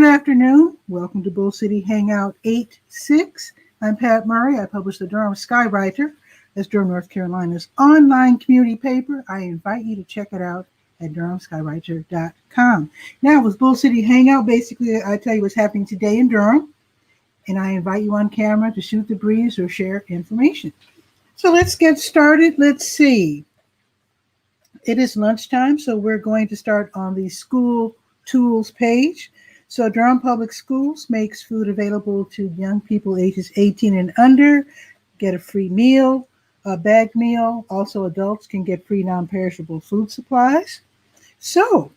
afternoon. Welcome to Bull City Hangout 8-6. I'm Pat Murray. I publish the Durham Skywriter. That's Durham, North Carolina's online community paper. I invite you to check it out at durhamskywriter.com. Now, with Bull City Hangout, basically, I tell you what's happening today in Durham, and I invite you on camera to shoot the breeze or share information. So let's get started. Let's see. It is lunchtime, so we're going to start on the school tools page. So Durham Public Schools makes food available to young people ages 18 and under, get a free meal, a bagged meal. Also, adults can get free non-perishable food supplies. So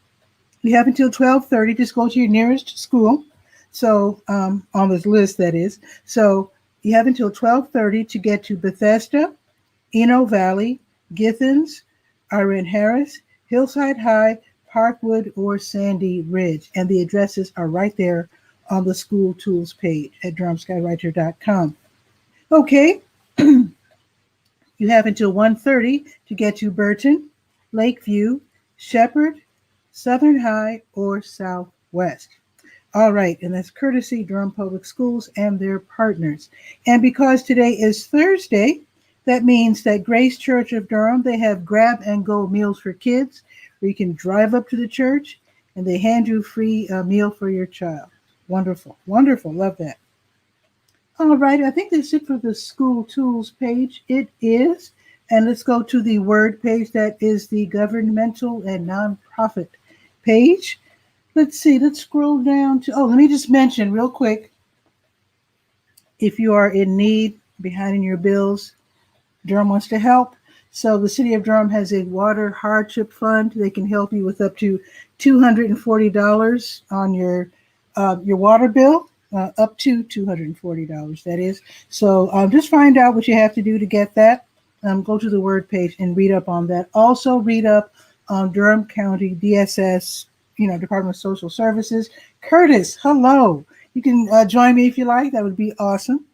you have until 12:30 to go to your nearest school. So on this list, that is. So you have until 12:30 to get to Bethesda, Eno Valley, Githens, Irene Harris, Hillside High, Parkwood, or Sandy Ridge. And the addresses are right there on the school tools page at durhamskywriter.com. Okay, you have until 1:30 to get to Burton, Lakeview, Shepherd, Southern High, or Southwest. All right, and that's courtesy Durham Public Schools and their partners. And because today is Thursday, that means that Grace Church of Durham, they have grab-and-go meals for kids, where you can drive up to the church and they hand you a free meal for your child. Wonderful, wonderful, love that. All right, I think that's it for the school tools page. It is, and let's go to the word page. That is the governmental and nonprofit page. Let's see, let's scroll down to, let me just mention real quick, if you are in need, behind in your bills, Durham wants to help. So the city of Durham has a water hardship fund. They can help you with up to $240 on your water bill, up to $240, that is. So just find out what you have to do to get that. Go to the word page and read up on that. Also read up on Durham County DSS, Department of Social Services. Curtis, hello. You can join me if you like. That would be awesome.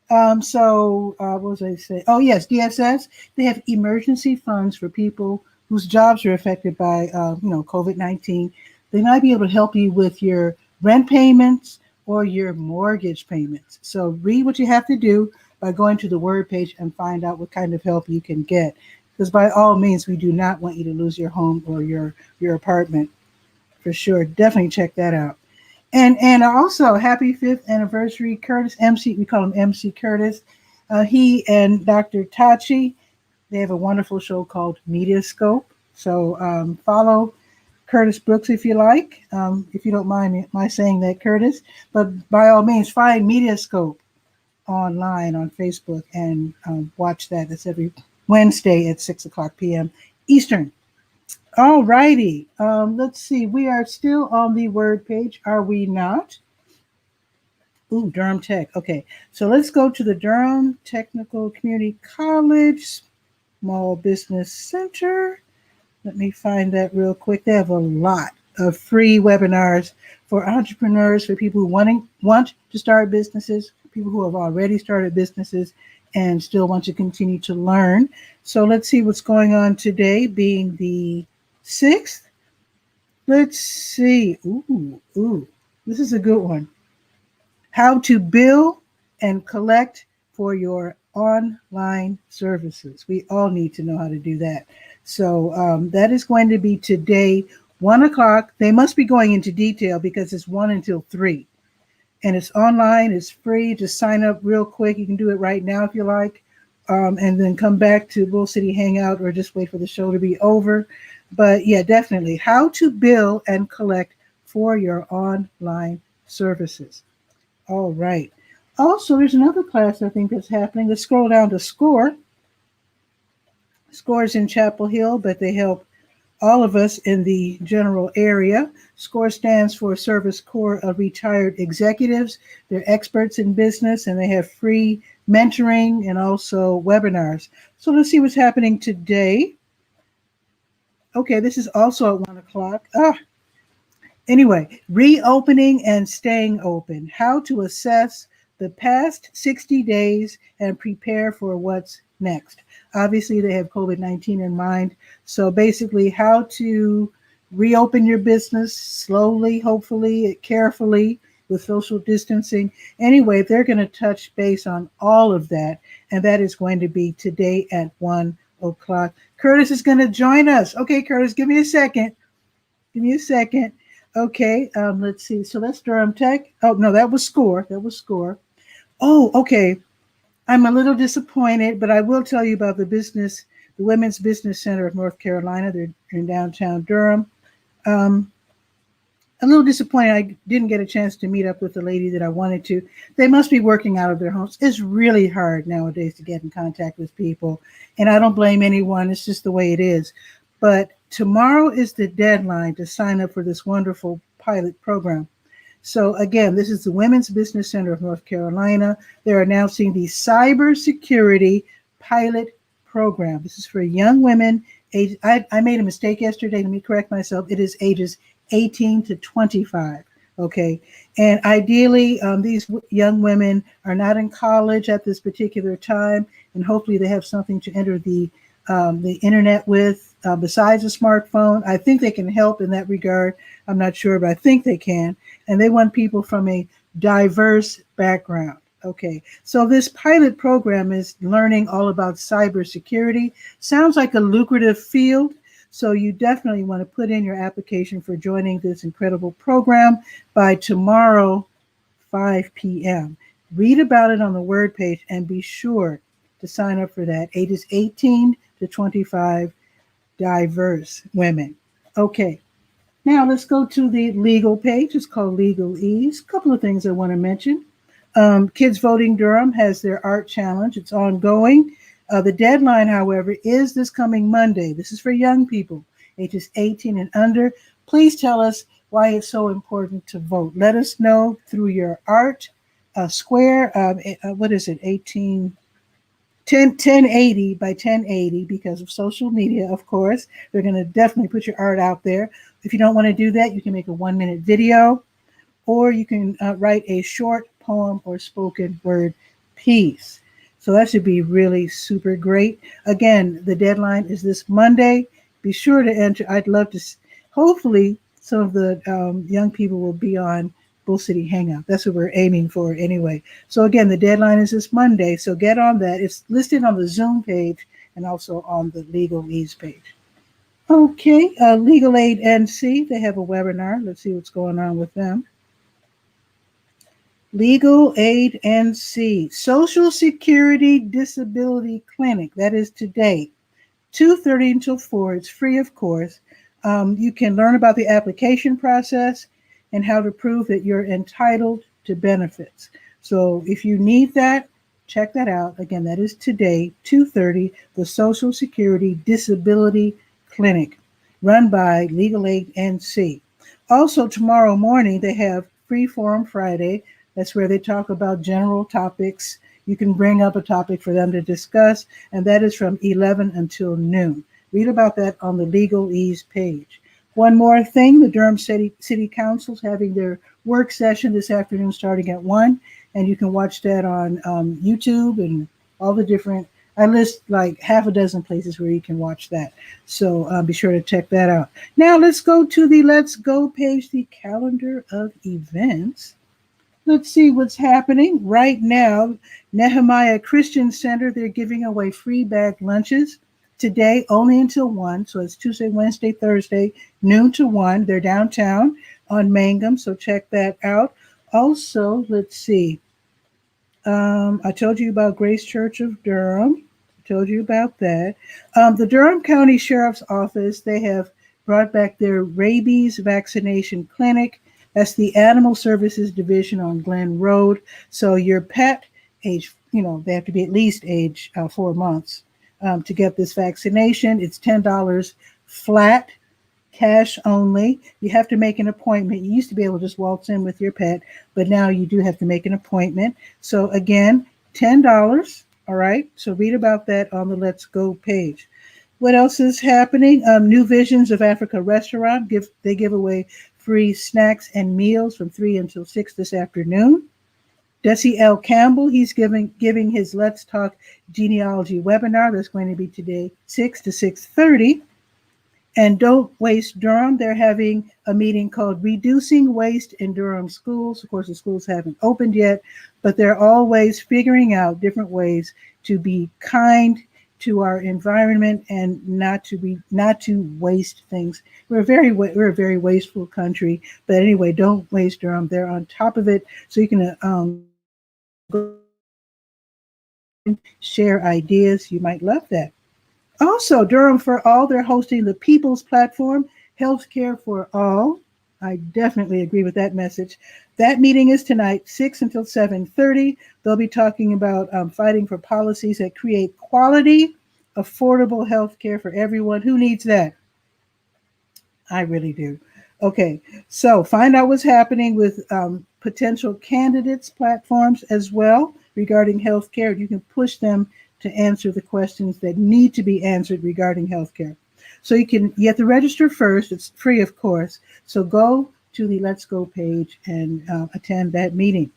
What was I saying? Oh, yes, DSS. They have emergency funds for people whose jobs are affected by, COVID-19. They might be able to help you with your rent payments or your mortgage payments. So read what you have to do by going to the word page and find out what kind of help you can get. Because by all means, we do not want you to lose your home or your apartment. For sure. Definitely check that out. And also, happy 5th anniversary, Curtis, MC, we call him MC Curtis. He and Dr. Tachi, they have a wonderful show called Mediascope. So follow Curtis Brooks if you like, if you don't mind my saying that, Curtis. But by all means, find Mediascope online on Facebook and watch that. That's every Wednesday at 6:00 p.m. Eastern. All righty. Let's see. We are still on the word page, are we not? Ooh, Durham Tech. Okay. So let's go to the Durham Technical Community College Small Business Center. Let me find that real quick. They have a lot of free webinars for entrepreneurs, for people who want to start businesses, people who have already started businesses and still want to continue to learn. So let's see what's going on today, being the 6th. Let's see. Ooh, this is a good one. How to bill and collect for your online services. We all need to know how to do that. So that is going to be today, 1:00. They must be going into detail because it's 1 until 3. And it's online, it's free. Just sign up real quick. You can do it right now if you like. And then come back to Bull City Hangout or just wait for the show to be over. But yeah, definitely. How to bill and collect for your online services. All right. Also, there's another class I think that's happening. Let's scroll down to SCORE. SCORE is in Chapel Hill, but they help all of us in the general area. SCORE stands for Service Corps of Retired Executives. They're experts in business and they have free mentoring and also webinars. So let's see what's happening today. Okay, this is also at 1:00. Anyway, reopening and staying open. How to assess the past 60 days and prepare for what's next. Obviously, they have COVID-19 in mind. So basically, how to reopen your business slowly, hopefully, carefully, with social distancing. Anyway, they're going to touch base on all of that, and that is going to be today at 1 o'clock. Curtis is going to join us. Okay, Curtis, give me a second. Give me a second. Okay, let's see. So that's Durham Tech. Oh, no, that was SCORE. That was SCORE. Oh, okay. I'm a little disappointed, but I will tell you about the Women's Business Center of North Carolina. They're in downtown Durham. Um, a little disappointed I didn't get a chance to meet up with the lady that I wanted to. They must be working out of their homes. It's really hard nowadays to get in contact with people, and I don't blame anyone. It's just the way it is. But tomorrow is the deadline to sign up for this wonderful pilot program. So again, this is the Women's Business Center of North Carolina. They're announcing the cybersecurity pilot program. This is for young women. I made a mistake yesterday. Let me correct myself. It is ages 18 to 25. Okay. And ideally, these young women are not in college at this particular time, and hopefully they have something to enter the internet with besides a smartphone. I think they can help in that regard. I'm not sure, but I think they can. And they want people from a diverse background. Okay, so this pilot program is learning all about cybersecurity. Sounds like a lucrative field. So you definitely want to put in your application for joining this incredible program by tomorrow, 5 p.m. Read about it on the word page and be sure to sign up for that. Ages 18 to 25, diverse women. Okay, now let's go to the legal page. It's called Legalese. A couple of things I want to mention. Kids Voting Durham has their art challenge. It's ongoing. The deadline, however, is this coming Monday. This is for young people, ages 18 and under. Please tell us why it's so important to vote. Let us know through your art square. What is it? 1080 by 1080 because of social media, of course. They're going to definitely put your art out there. If you don't want to do that, you can make a 1-minute video, or you can write a short poem or spoken word piece. So that should be really super great. Again, the deadline is this Monday. Be sure to enter. I'd love to, hopefully some of the young people will be on Bull City Hangout. That's what we're aiming for anyway. So again, the deadline is this Monday. So get on that. It's listed on the Zoom page and also on the Legalese page. Okay, Legal Aid NC, they have a webinar. Let's see what's going on with them. Legal Aid NC, Social Security Disability Clinic. That is today, 2:30 until 4. It's free, of course. You can learn about the application process and how to prove that you're entitled to benefits. So if you need that, check that out. Again, that is today, 2:30, the Social Security Disability Clinic, run by Legal Aid NC. Also, tomorrow morning, they have Free Forum Friday. That's where they talk about general topics. You can bring up a topic for them to discuss, and that is from 11 until noon. Read about that on the Legalese page. One more thing, the Durham City Council is having their work session this afternoon starting at 1, and you can watch that on YouTube and all the different, I list like half a dozen places where you can watch that. So be sure to check that out. Now let's go to the Let's Go page, the calendar of events. Let's see what's happening right now. Nehemiah Christian Center, they're giving away free bag lunches today only until 1. So it's Tuesday, Wednesday, Thursday, noon to 1. They're downtown on Mangum, so check that out. Also, let's see. I told you about Grace Church of Durham. I told you about that. The Durham County Sheriff's Office, they have brought back their rabies vaccination clinic. That's the Animal Services Division on Glen Road. So your pet, age, they have to be at least age 4 months to get this vaccination. It's $10 flat, cash only. You have to make an appointment. You used to be able to just waltz in with your pet, but now you do have to make an appointment. So again, $10. All right. So read about that on the Let's Go page. What else is happening? New Visions of Africa restaurant. They give away free snacks and meals from 3 until 6 this afternoon. Desi L. Campbell, he's giving his Let's Talk Genealogy webinar. That's going to be today, 6 to 6:30. And Don't Waste Durham, they're having a meeting called Reducing Waste in Durham Schools. Of course, the schools haven't opened yet, but they're always figuring out different ways to be kind to our environment and not to waste things. We're a very wasteful country. But anyway, Don't Waste Durham. They're on top of it, so you can go share ideas. You might love that. Also, Durham for All, they're hosting the People's Platform, Healthcare for All. I definitely agree with that message. That meeting is tonight, 6 until 7:30. They'll be talking about fighting for policies that create quality, affordable healthcare for everyone. Who needs that? I really do. Okay, so find out what's happening with potential candidates' platforms as well regarding healthcare. You can push them to answer the questions that need to be answered regarding healthcare. So you have to register first. It's free, of course. So go to the Let's Go page and attend that meeting.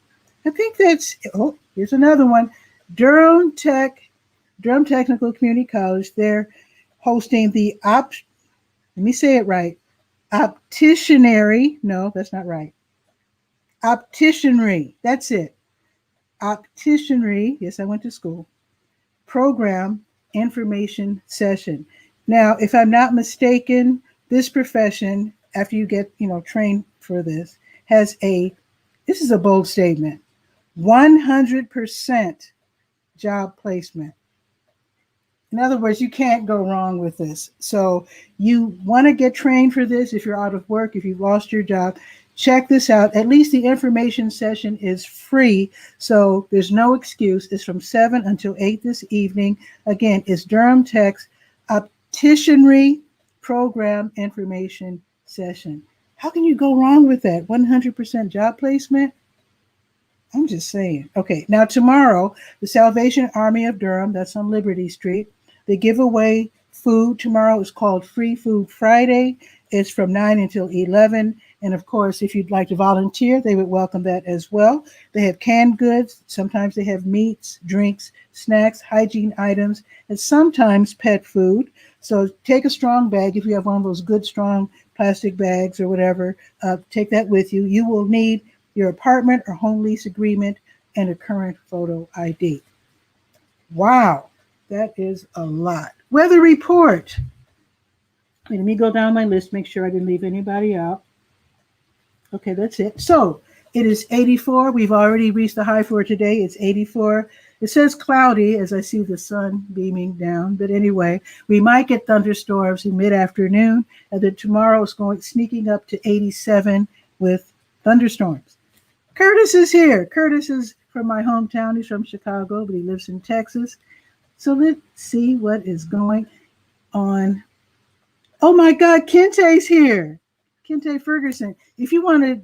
I think here's another one. Durham Technical Community College. They're hosting the let me say it right. Opticianry. No, that's not right. Opticianry. That's it. Opticianry. Yes, I went to school. Program information session. Now, if I'm not mistaken, this profession, after you get trained for this, this is a bold statement, 100% job placement. In other words, you can't go wrong with this. So you want to get trained for this. If you're out of work, if you've lost your job, check this out. At least the information session is free, so there's no excuse. It's from 7 until 8 this evening. Again, it's Durham Tech's Opticianry Program Information Session. How can you go wrong with that? 100% job placement? I'm just saying. Okay, now tomorrow, the Salvation Army of Durham, that's on Liberty Street, they give away food. Tomorrow is called Free Food Friday. It's from 9 until 11. And of course, if you'd like to volunteer, they would welcome that as well. They have canned goods. Sometimes they have meats, drinks, snacks, hygiene items, and sometimes pet food. So take a strong bag. If you have one of those good, strong plastic bags or whatever, take that with you. You will need your apartment or home lease agreement and a current photo ID. Wow, that is a lot. Weather report. Let me go down my list, make sure I didn't leave anybody out. Okay, that's it. So it is 84. We've already reached the high for today. It's 84. It says cloudy as I see the sun beaming down. But anyway, we might get thunderstorms in mid-afternoon. And then tomorrow it's sneaking up to 87 with thunderstorms. Curtis is here. Curtis is from my hometown. He's from Chicago, but he lives in Texas. So let's see what is going on. Oh my God, Kente's here. Kente Ferguson. If you want to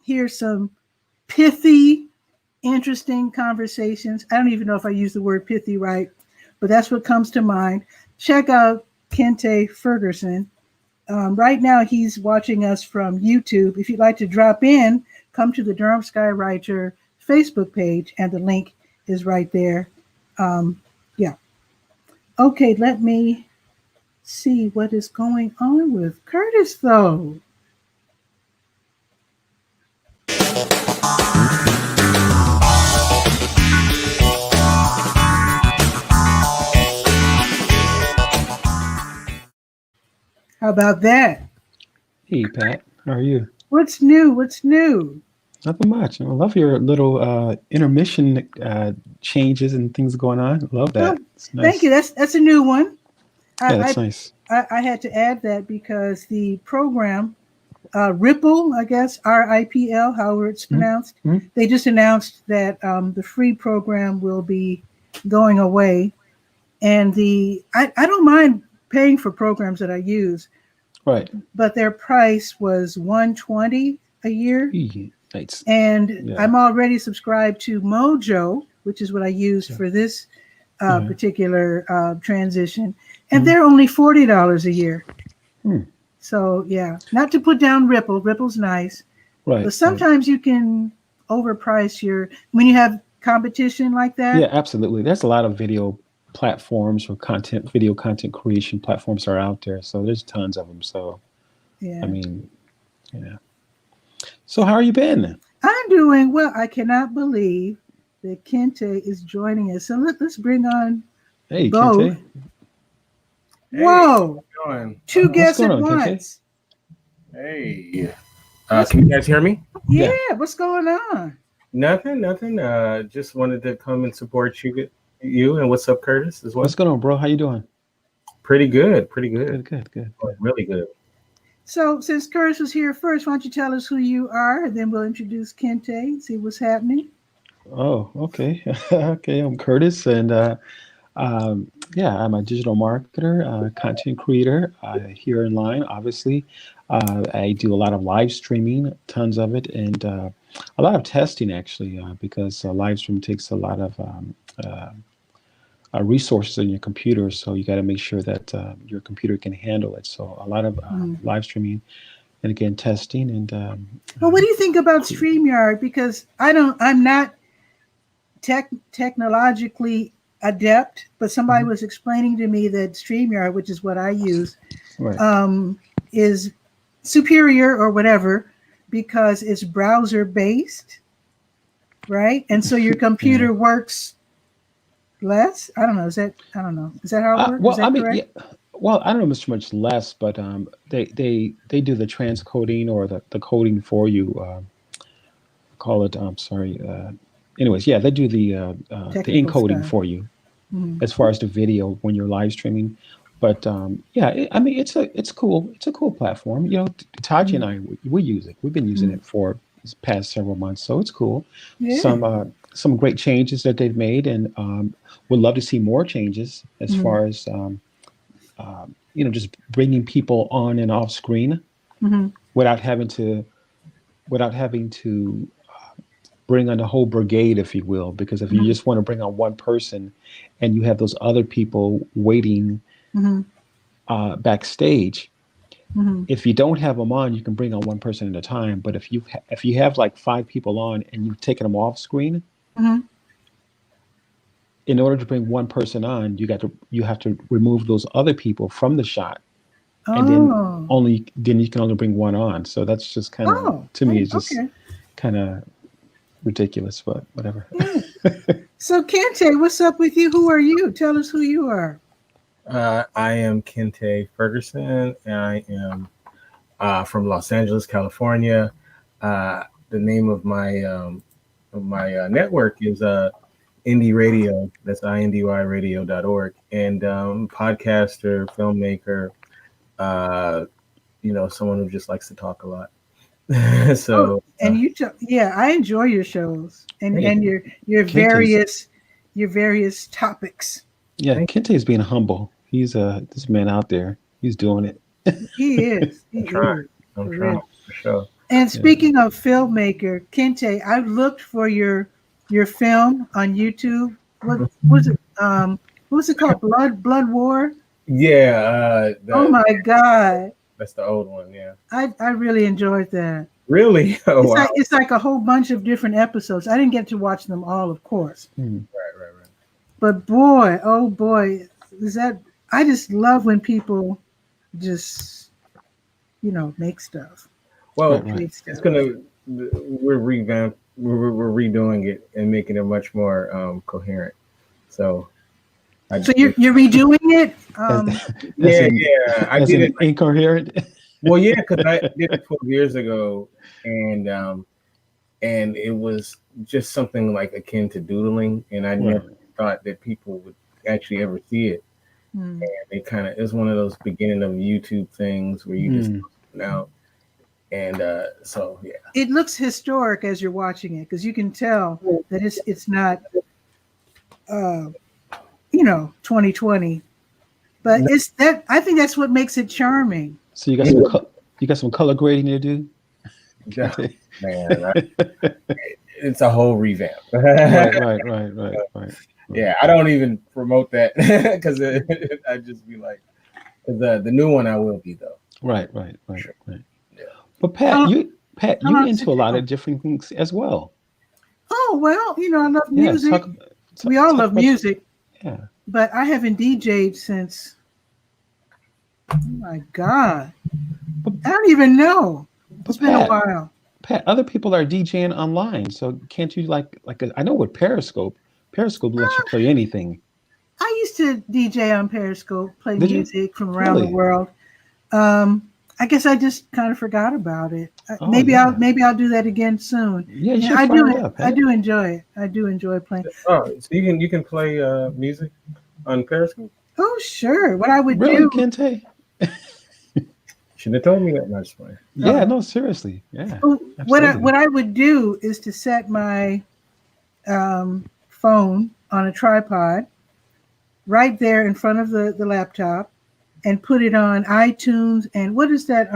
hear some pithy, interesting conversations, I don't even know if I use the word pithy right, but that's what comes to mind. Check out Kente Ferguson. Right now, he's watching us from YouTube. If you'd like to drop in, come to the Durham Skywriter Facebook page, and the link is right there. Yeah. Okay, let me see what is going on with Curtis, though. How about that? Hey, Pat. How are you? What's new? What's new? Nothing much. I love your little intermission changes and things going on. Love that. It's nice. Thank you. That's a new one. That's nice. I had to add that because the program, Ripple, I guess, RIPL, however it's pronounced, they just announced that the free program will be going away. And I don't mind paying for programs that I use. Right. But their price was $120 a year. Nice. And I'm already subscribed to Mojo, which is what I used for this particular transition. And they're only $40 a year. So, yeah, not to put down Ripple. Ripple's nice. Right. But sometimes you can overprice when you have competition like that. Yeah, absolutely. There's a lot of video platforms or video content creation platforms are out there. So there's tons of them. So, Yeah. I mean, yeah. So how are you been? I'm doing well. I cannot believe that Kente is joining us. So let's bring on Hey, both. Kente. Whoa. Hey, going? Two guests going at on, Kente? once. Hey. Can you guys hear me? Yeah, what's going on? Nothing. Just wanted to come and support you. And what's up, Curtis, as well? What's going on, bro? How you doing? Pretty good. Good. Really good. So since Curtis was here first, why don't you tell us who you are, and then we'll introduce Kente and see what's happening. Oh, okay. Okay, I'm Curtis, and I'm a digital marketer, content creator here in line, obviously. I do a lot of live streaming, tons of it, and a lot of testing, actually, because live stream takes a lot of resources in your computer, so you got to make sure that your computer can handle it. So a lot of live streaming, and again, testing. And well, what do you think about StreamYard? Because I'm not technologically adept, but somebody was explaining to me that StreamYard, which is what I use, right. is superior or whatever because it's browser based, right? And so your computer works less. I don't know. Is that how it works? Well, is that I mean, correct? yeah, well, I don't know so much less, but they do the transcoding or the coding for you. Call it. I'm sorry. Anyways, yeah, they do the Technical encoding stuff. for you as far as the video when you're live streaming. But I mean, it's a cool platform. You know, Taji and I we use it. We've been using it for the past several months, so it's cool. Yeah. Some great changes that they've made, and would love to see more changes as far as just bringing people on and off screen without having to bring on a whole brigade, if you will. Because if you just want to bring on one person, and you have those other people waiting backstage, if you don't have them on, you can bring on one person at a time. But if you have like 5 people on and you've taken them off screen, in order to bring one person on, you have to remove those other people from the shot, and then you can only bring one on. So that's just kind of to me, it's just kind of ridiculous, but whatever. So Kente, what's up with you? Who are you? Tell us who you are. I am Kente Ferguson, and I am from Los Angeles, California. The name of my network is Indie Radio. That's indyradio.org. And podcaster, filmmaker, someone who just likes to talk a lot. So and I enjoy your shows and your various topics. Yeah, Kente is being humble. He's this man out there. He's doing it. He is. I'm trying for sure. And speaking of filmmaker, Kente, I looked for your film on YouTube. What was it? What was it called? Blood War? Yeah. Oh my God. That's the old one. Yeah. I really enjoyed that. Really? Oh, wow. It's like a whole bunch of different episodes. I didn't get to watch them all, of course. Right. But boy, oh boy, I just love when people just make stuff. Well, it's we're redoing it and making it much more coherent. So you're redoing it? I did it incoherent. Well, yeah, because I did it 12 years ago, and it was just something like akin to doodling, and I never thought that people would actually ever see it. And it's one of those beginning of YouTube things where you just out. And so yeah, it looks historic as you're watching it because you can tell that it's not 2020, but it's that. I think that's what makes it charming. So you got some color grading to do. Yeah, man, it's a whole revamp. Right. Yeah, I don't even promote that because I just be like, the new one I will be though. Right. Sure. Yeah. But Pat, you into a lot of different things as well. Oh well, I love music. We all love music. Yeah. but I haven't DJ'd since. Oh my God, But, I don't even know. but It's been a Pat, while. Pat, other people are DJing online, so can't you I know with Periscope lets you play anything. I used to DJ on Periscope, play Did you? music from around the Really? world. I guess I just kind of forgot about it. Oh yeah. Maybe I'll do that again soon. Yeah, you Yeah, should fire it up, I Pat. do enjoy it. I do enjoy playing. Oh, so you can play music on Periscope? Oh, sure. What I would Really, do. Kente? Should have told me that. Not just playing. Yeah, no, seriously. Yeah, What absolutely. I would do is to set my phone on a tripod right there in front of the laptop and put it on iTunes. And what is that?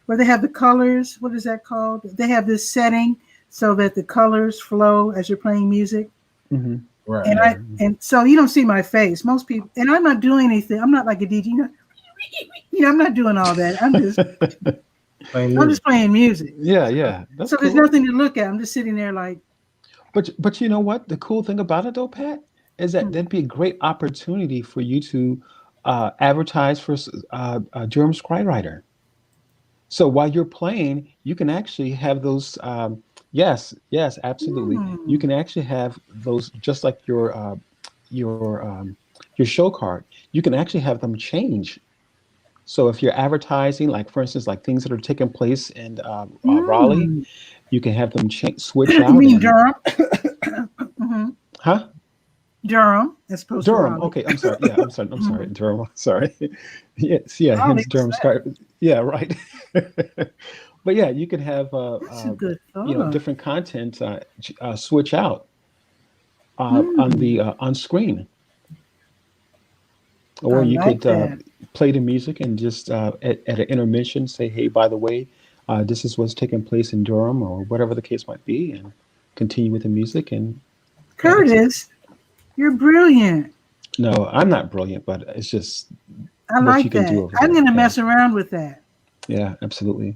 Where they have the colors. What is that called? They have this setting so that the colors flow as you're playing music. Hmm. Right. And so you don't see my face. Most people, and I'm not doing anything. I'm not like a DJ. I'm not doing all that. I'm just playing music. Yeah, that's So cool. there's nothing to look at. I'm just sitting there like. But you know what? The cool thing about it though, Pat, is that that'd be a great opportunity for you to advertise for Durham Scriptwriter. So while you're playing, you can actually have those. Yes, absolutely. You can actually have those just like your show card. You can actually have them change. So if you're advertising, like for instance, like things that are taking place in Raleigh, you can have them switch out. You mean Durham? Huh? Durham, as opposed Durham. to Raleigh. Okay, I'm sorry. Yeah, I'm sorry. I'm sorry. Durham. Sorry. Yes. Yeah. Raleigh, Hence Durham Sky. Yeah. Right. But yeah, you can have That's a good thought. different content switch out on the on screen, or I you like could that. play the music and just at an intermission say, "Hey, by the way, this is what's taking place in Durham," or whatever the case might be, and continue with the music. And Curtis, you're brilliant. no, I'm not brilliant, but it's just I what you like can that. do over I'm there. going to Yeah. mess around with that. Yeah, absolutely.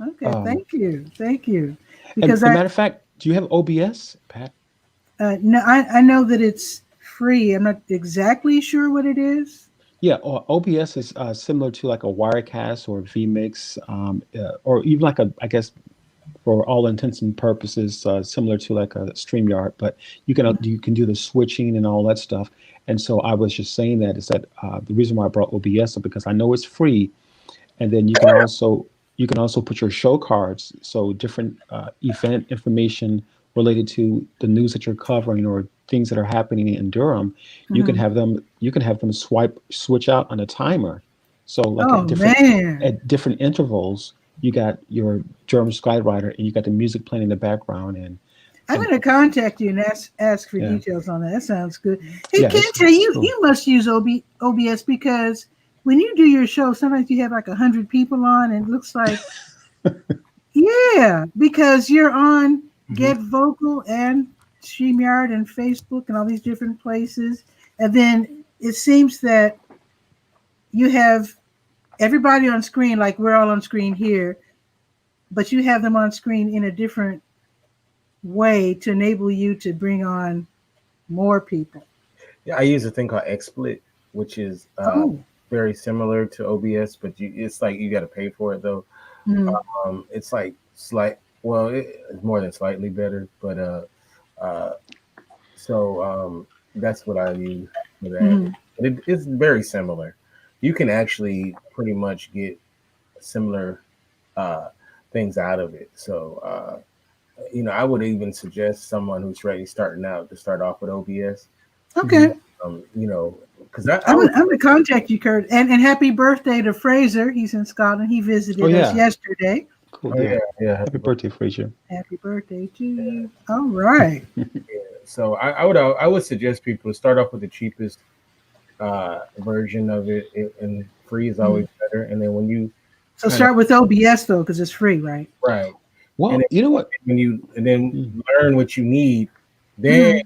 Okay, thank you. And Because as a matter of fact, do you have OBS, Pat? no, I know that it's free. I'm not exactly sure what it is. Yeah, or OBS is similar to like a Wirecast or vMix, or even like I guess, for all intents and purposes, similar to like a StreamYard. But you can do the switching and all that stuff. And so I was just saying that is that the reason why I brought OBS up because I know it's free, and then you can also put your show cards, so different event information related to the news that you're covering or things that are happening in Durham. You can have them switch out on a timer. So like Oh, man. at different intervals, you got your Durham Skywriter and you got the music playing in the background. And I'm going to contact you and ask for Yeah. details on that. That sounds good. Hey, Yeah, Kente, cool. you must use OBS because when you do your show, sometimes you have like 100 people on, and it looks like, yeah, because you're on Get Vocal and StreamYard and Facebook and all these different places, and then it seems that you have everybody on screen, like we're all on screen here, but you have them on screen in a different way to enable you to bring on more people. Yeah, I use a thing called XSplit, which is very similar to OBS, but it's like you got to pay for it though. It's like it's more than slightly better, but that's what I use for that. It's very similar. You can actually pretty much get similar things out of it. So I would even suggest someone who's starting out to start off with OBS. Okay. Because I'm gonna contact you, Kurt, and happy birthday to Fraser. He's in Scotland. He visited us yesterday. Cool. Yeah. Happy birthday, Frazier. Happy birthday to you. All right. So I would suggest people to start off with the cheapest version of it, and free is always better. And then when you start with OBS though, because it's free, right? Right. Well, then, you know what? Then learn what you need, then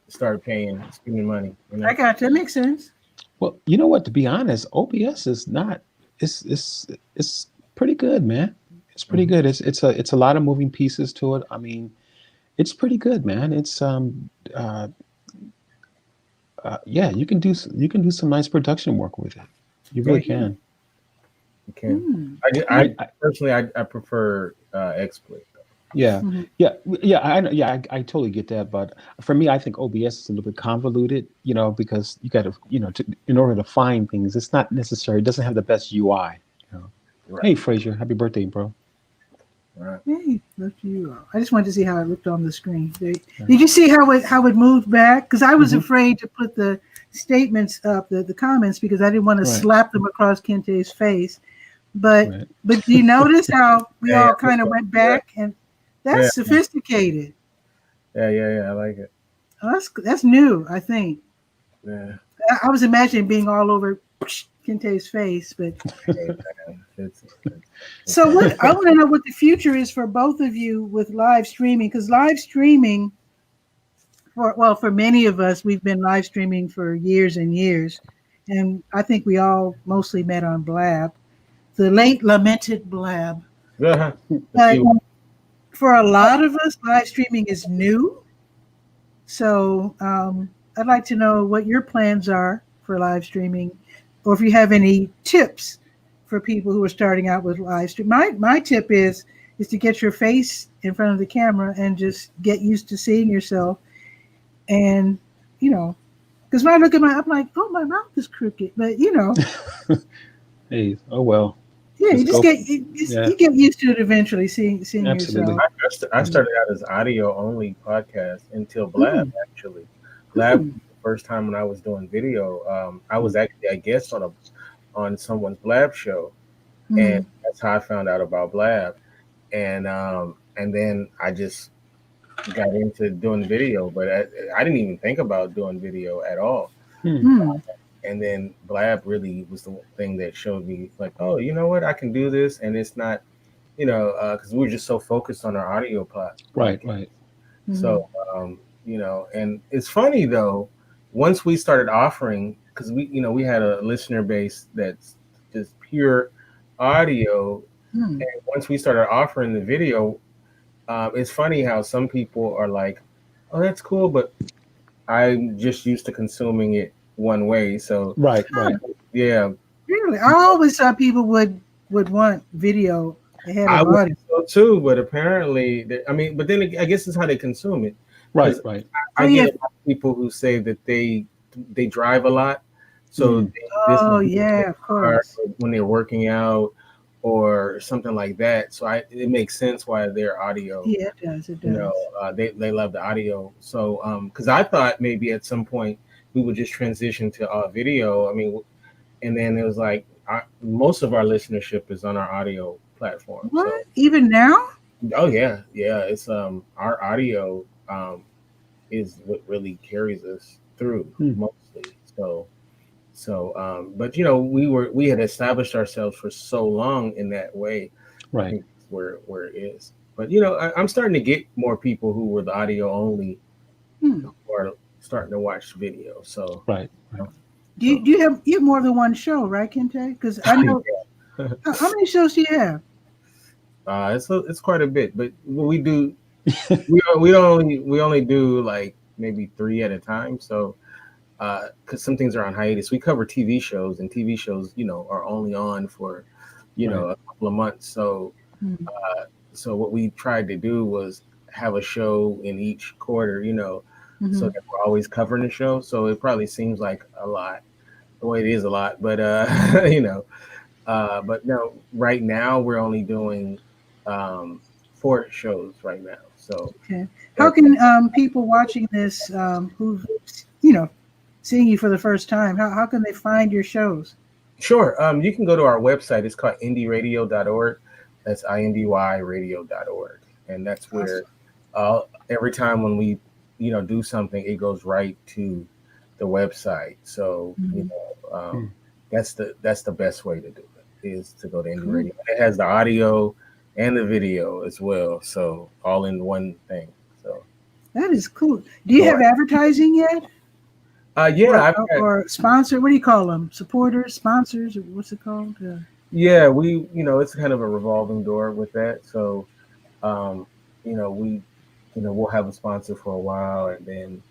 start spending money. I got you. That makes sense. Well, you know what? To be honest, OBS is not. It's pretty good, man. It's pretty good. It's a lot of moving pieces to it. I mean, it's pretty good, man. It's yeah, you can do some nice production work with it. You really can. You can. Hmm. I personally I prefer XSplit. Yeah, Mhm. I totally get that. But for me, I think OBS is a little bit convoluted, because you got to, in order to find things, it's not necessary. It doesn't have the best UI. Right. Hey, Frazier, happy birthday, bro. Right. Hey, look you. I just wanted to see how it looked on the screen. Did you see how it moved back? Because I was afraid to put the statements up, the comments, because I didn't want to slap them across Kente's face. But do you notice how we all kind of went back, and that's sophisticated. Yeah. I like it. Oh, that's new, I think. Yeah. I was imagining being all over Kente's face, but so what I want to know what the future is for both of you with live streaming, because live streaming, for many of us, we've been live streaming for years and years, and I think we all mostly met on Blab, the late lamented Blab. Yeah. But for a lot of us, live streaming is new. So I'd like to know what your plans are for live streaming, or if you have any tips for people who are starting out with live stream. My tip is to get your face in front of the camera and just get used to seeing yourself. And because when I look at I'm like, oh, my mouth is crooked, but Hey, oh well. yeah, you get used to it eventually, seeing Absolutely. yourself. I started out as audio only podcast until Blab actually. Blab the first time when I was doing video, I was actually a guest on someone's Blab show, and that's how I found out about Blab, and then I just got into doing video, but I didn't even think about doing video at all. And then Blab really was the thing that showed me, like, oh, you know what, I can do this, and it's not, because we were just so focused on our audio plot. Right. So, and it's funny though, once we started offering, because we had a listener base that's just pure audio, and once we started offering the video, it's funny how some people are like, oh, that's cool, but I'm just used to consuming it one way. So right. Yeah. Really, I always thought people would want video ahead of audio. I would so too, but apparently, but then I guess it's how they consume it. Right. I get a lot of people who say that they drive a lot, so of course, when they're working out or something like that. So it makes sense why they're audio. Yeah, it does. It does. They love the audio. So because I thought maybe at some point we would just transition to video. And then it was like most of our listenership is on our audio platform. What? So, even now? Oh yeah. It's our audio is what really carries us through mostly. So but we had established ourselves for so long in that way. Right. I think that's where it is. But I'm starting to get more people who were the audio only who are starting to watch video. So right. Do you have more than one show, right, Kente? Because I know how many shows do you have? It's quite a bit, but we do we only do like maybe 3 at a time. So because some things are on hiatus, we cover TV shows, and TV shows are only on for a couple of months. So so what we tried to do was have a show in each quarter, so that we're always covering the show. So it probably seems like a lot. The way it is a lot, but but no, right now we're only doing 4 shows right now. So how can people watching this who seeing you for the first time, how can they find your shows? Sure. You can go to our website. It's called indyradio.org. That's indyradio.org, and that's where every time when we do something, it goes right to the website. So that's the best way to do it, is to go to Indie Radio. It has the audio and the video as well, so all in one thing. So that is cool. Do you have advertising yet? Or sponsor? What do you call them? Supporters, sponsors, or what's it called? Yeah, we it's kind of a revolving door with that. So we'll have a sponsor for a while, and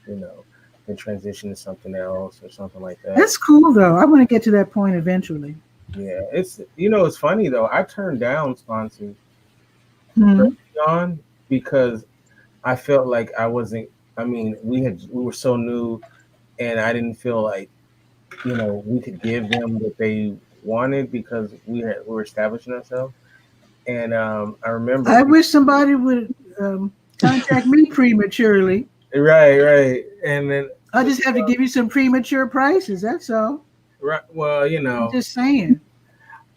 then can transition to something else or something like that. That's cool though. I want to get to that point eventually. Yeah, it's it's funny though. I turned down sponsors Mhm. early on because I felt like I wasn't. I mean, we were so new, and I didn't feel like we could give them what they wanted because we were establishing ourselves. And I remember, I wish somebody would contact me prematurely. right, and then I just have to give you some premature prices. That's all. right. Well, I'm just saying.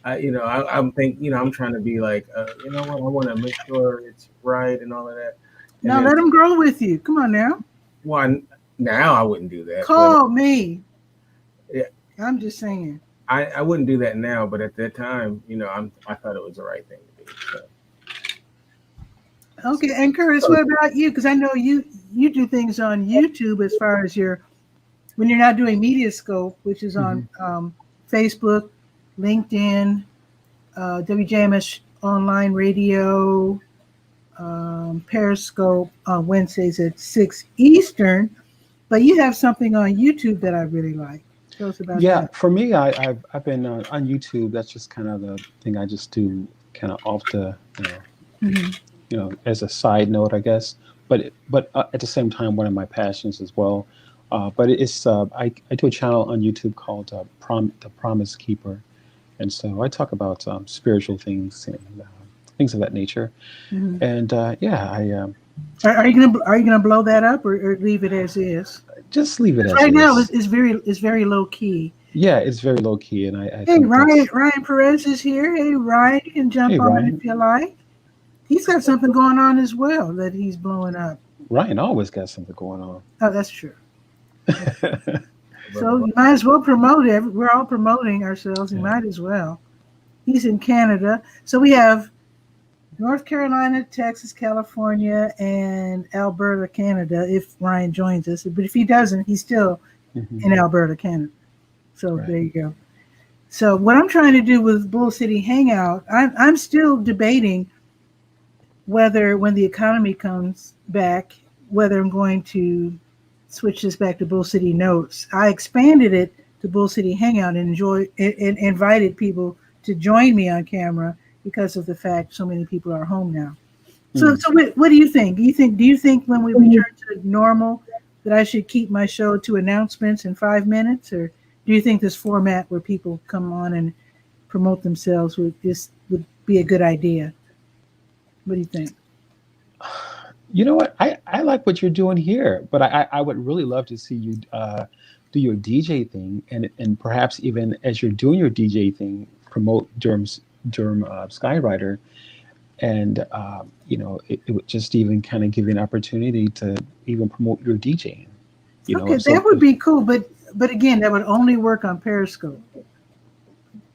I'm I'm trying to be like, what? I want to make sure it's right and all of that. And Now then let them grow with you. Come on now. one now I wouldn't do that. Call me. Yeah. I'm just saying. I wouldn't do that now, but at that time, I thought it was the right thing to do. So. Okay, and Curtis, what about you? Because I know you do things on YouTube as far as when you're not doing Mediascope, which is on Facebook, LinkedIn, WJMS Online Radio, Periscope on Wednesdays at 6 Eastern. But you have something on YouTube that I really like. Tell us about that. For me, I've been on YouTube. That's just kind of the thing I just do, kind of off the as a side note, I guess. But at the same time, one of my passions as well. But it's I do a channel on YouTube called The Promise Keeper, and so I talk about spiritual things and things of that nature. And Are you gonna blow that up or leave it as is? Just leave it as right is. Now. It's very low key. Yeah, it's very low key, and I hey, think Ryan Perez is here. Hey, Ryan, you can jump on Ryan. if you like. He's got something going on as well that he's blowing up. Ryan always got something going on. Oh, that's true. So you might as well promote it. We're all promoting ourselves. You might as well. He's in Canada. So we have North Carolina, Texas, California, and Alberta, Canada, if Ryan joins us. But if he doesn't, he's still in Alberta, Canada. So there you go. So what I'm trying to do with Bull City Hangout, I'm still debating whether when the economy comes back, whether I'm going to switch this back to Bull City Notes. I expanded it to Bull City Hangout and invited people to join me on camera because of the fact so many people are home now. So what do you think? Do you think when we return to normal that I should keep my show to announcements in 5 minutes, or do you think this format where people come on and promote themselves would be a good idea? What do you think? You know what? I like what you're doing here, but I would really love to see you do your DJ thing, and perhaps even as you're doing your DJ thing, promote Durham Skywriter, and it would just even kind of give you an opportunity to even promote your DJing. That would be cool, but again, that would only work on Periscope,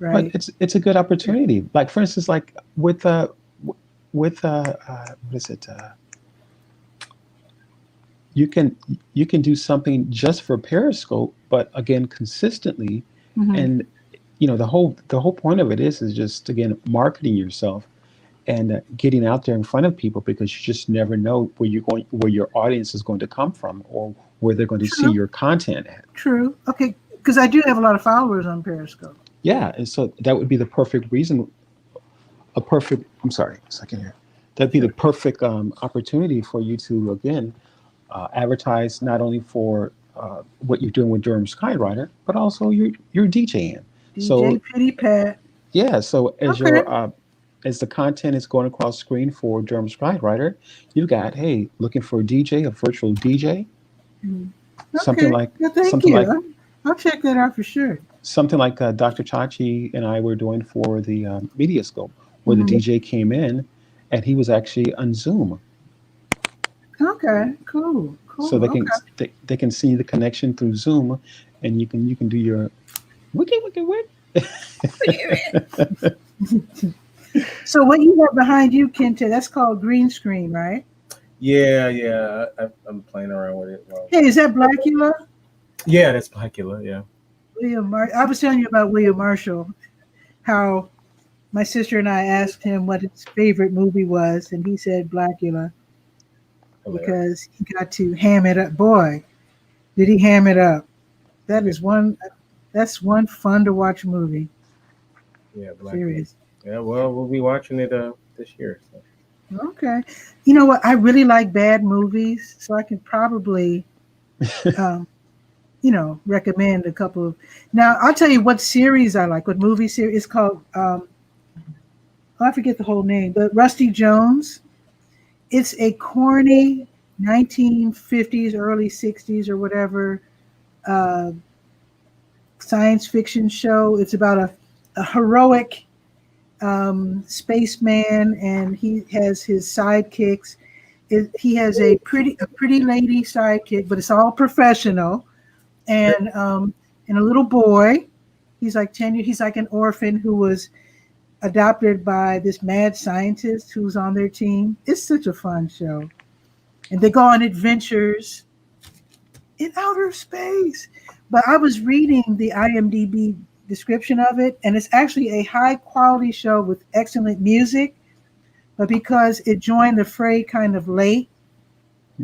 right? But it's a good opportunity. Like for instance, like with what is it? You can do something just for Periscope, but again consistently, and the whole point of it is just again marketing yourself and getting out there in front of people, because you just never know where your audience is going to come from or where they're going to see your content at. True. Okay, because I do have a lot of followers on Periscope. Yeah, and so that would be the perfect reason. I'm sorry, a second here. That'd be the perfect opportunity for you to again advertise not only for what you're doing with Durham Skywriter, but also your DJing. DJ Pity Pat. Yeah. So as the content is going across screen for Durham Skywriter, you've got looking for a DJ, a virtual DJ, something like I'll check that out for sure. Something like Dr. Chachi and I were doing for the Mediascope, where the DJ came in and he was actually on Zoom. Okay, cool. So they can see the connection through Zoom, and you can do your wiki. So what you have behind you, Kente, that's called green screen, right? Yeah. I'm playing around with it. Hey, is that Blackula? Yeah, that's Blackula. Yeah. I was telling you about William Marshall, how my sister and I asked him what his favorite movie was, and he said Blackula. Because he got to ham it up. Boy, Did he ham it up? That is one. That's one fun to watch movie. Yeah, Black. Serious. Yeah, well, we'll be watching it this year. So. Okay. You know what? I really like bad movies, so I can probably, recommend a couple of. Now, I'll tell you what series I like. What movie series? It's called. I forget the whole name, but Rusty Jones. It's a corny 1950s, early 60s, or whatever science fiction show. It's about a heroic spaceman, and he has his sidekicks. He has a pretty lady sidekick, but it's all professional, and a little boy. He's like 10 years. He's like an orphan who was adopted by this mad scientist who's on their team. It's such a fun show, and they go on adventures in outer space. But I was reading the IMDb description of it, and it's actually a high quality show with excellent music, but because it joined the fray kind of late,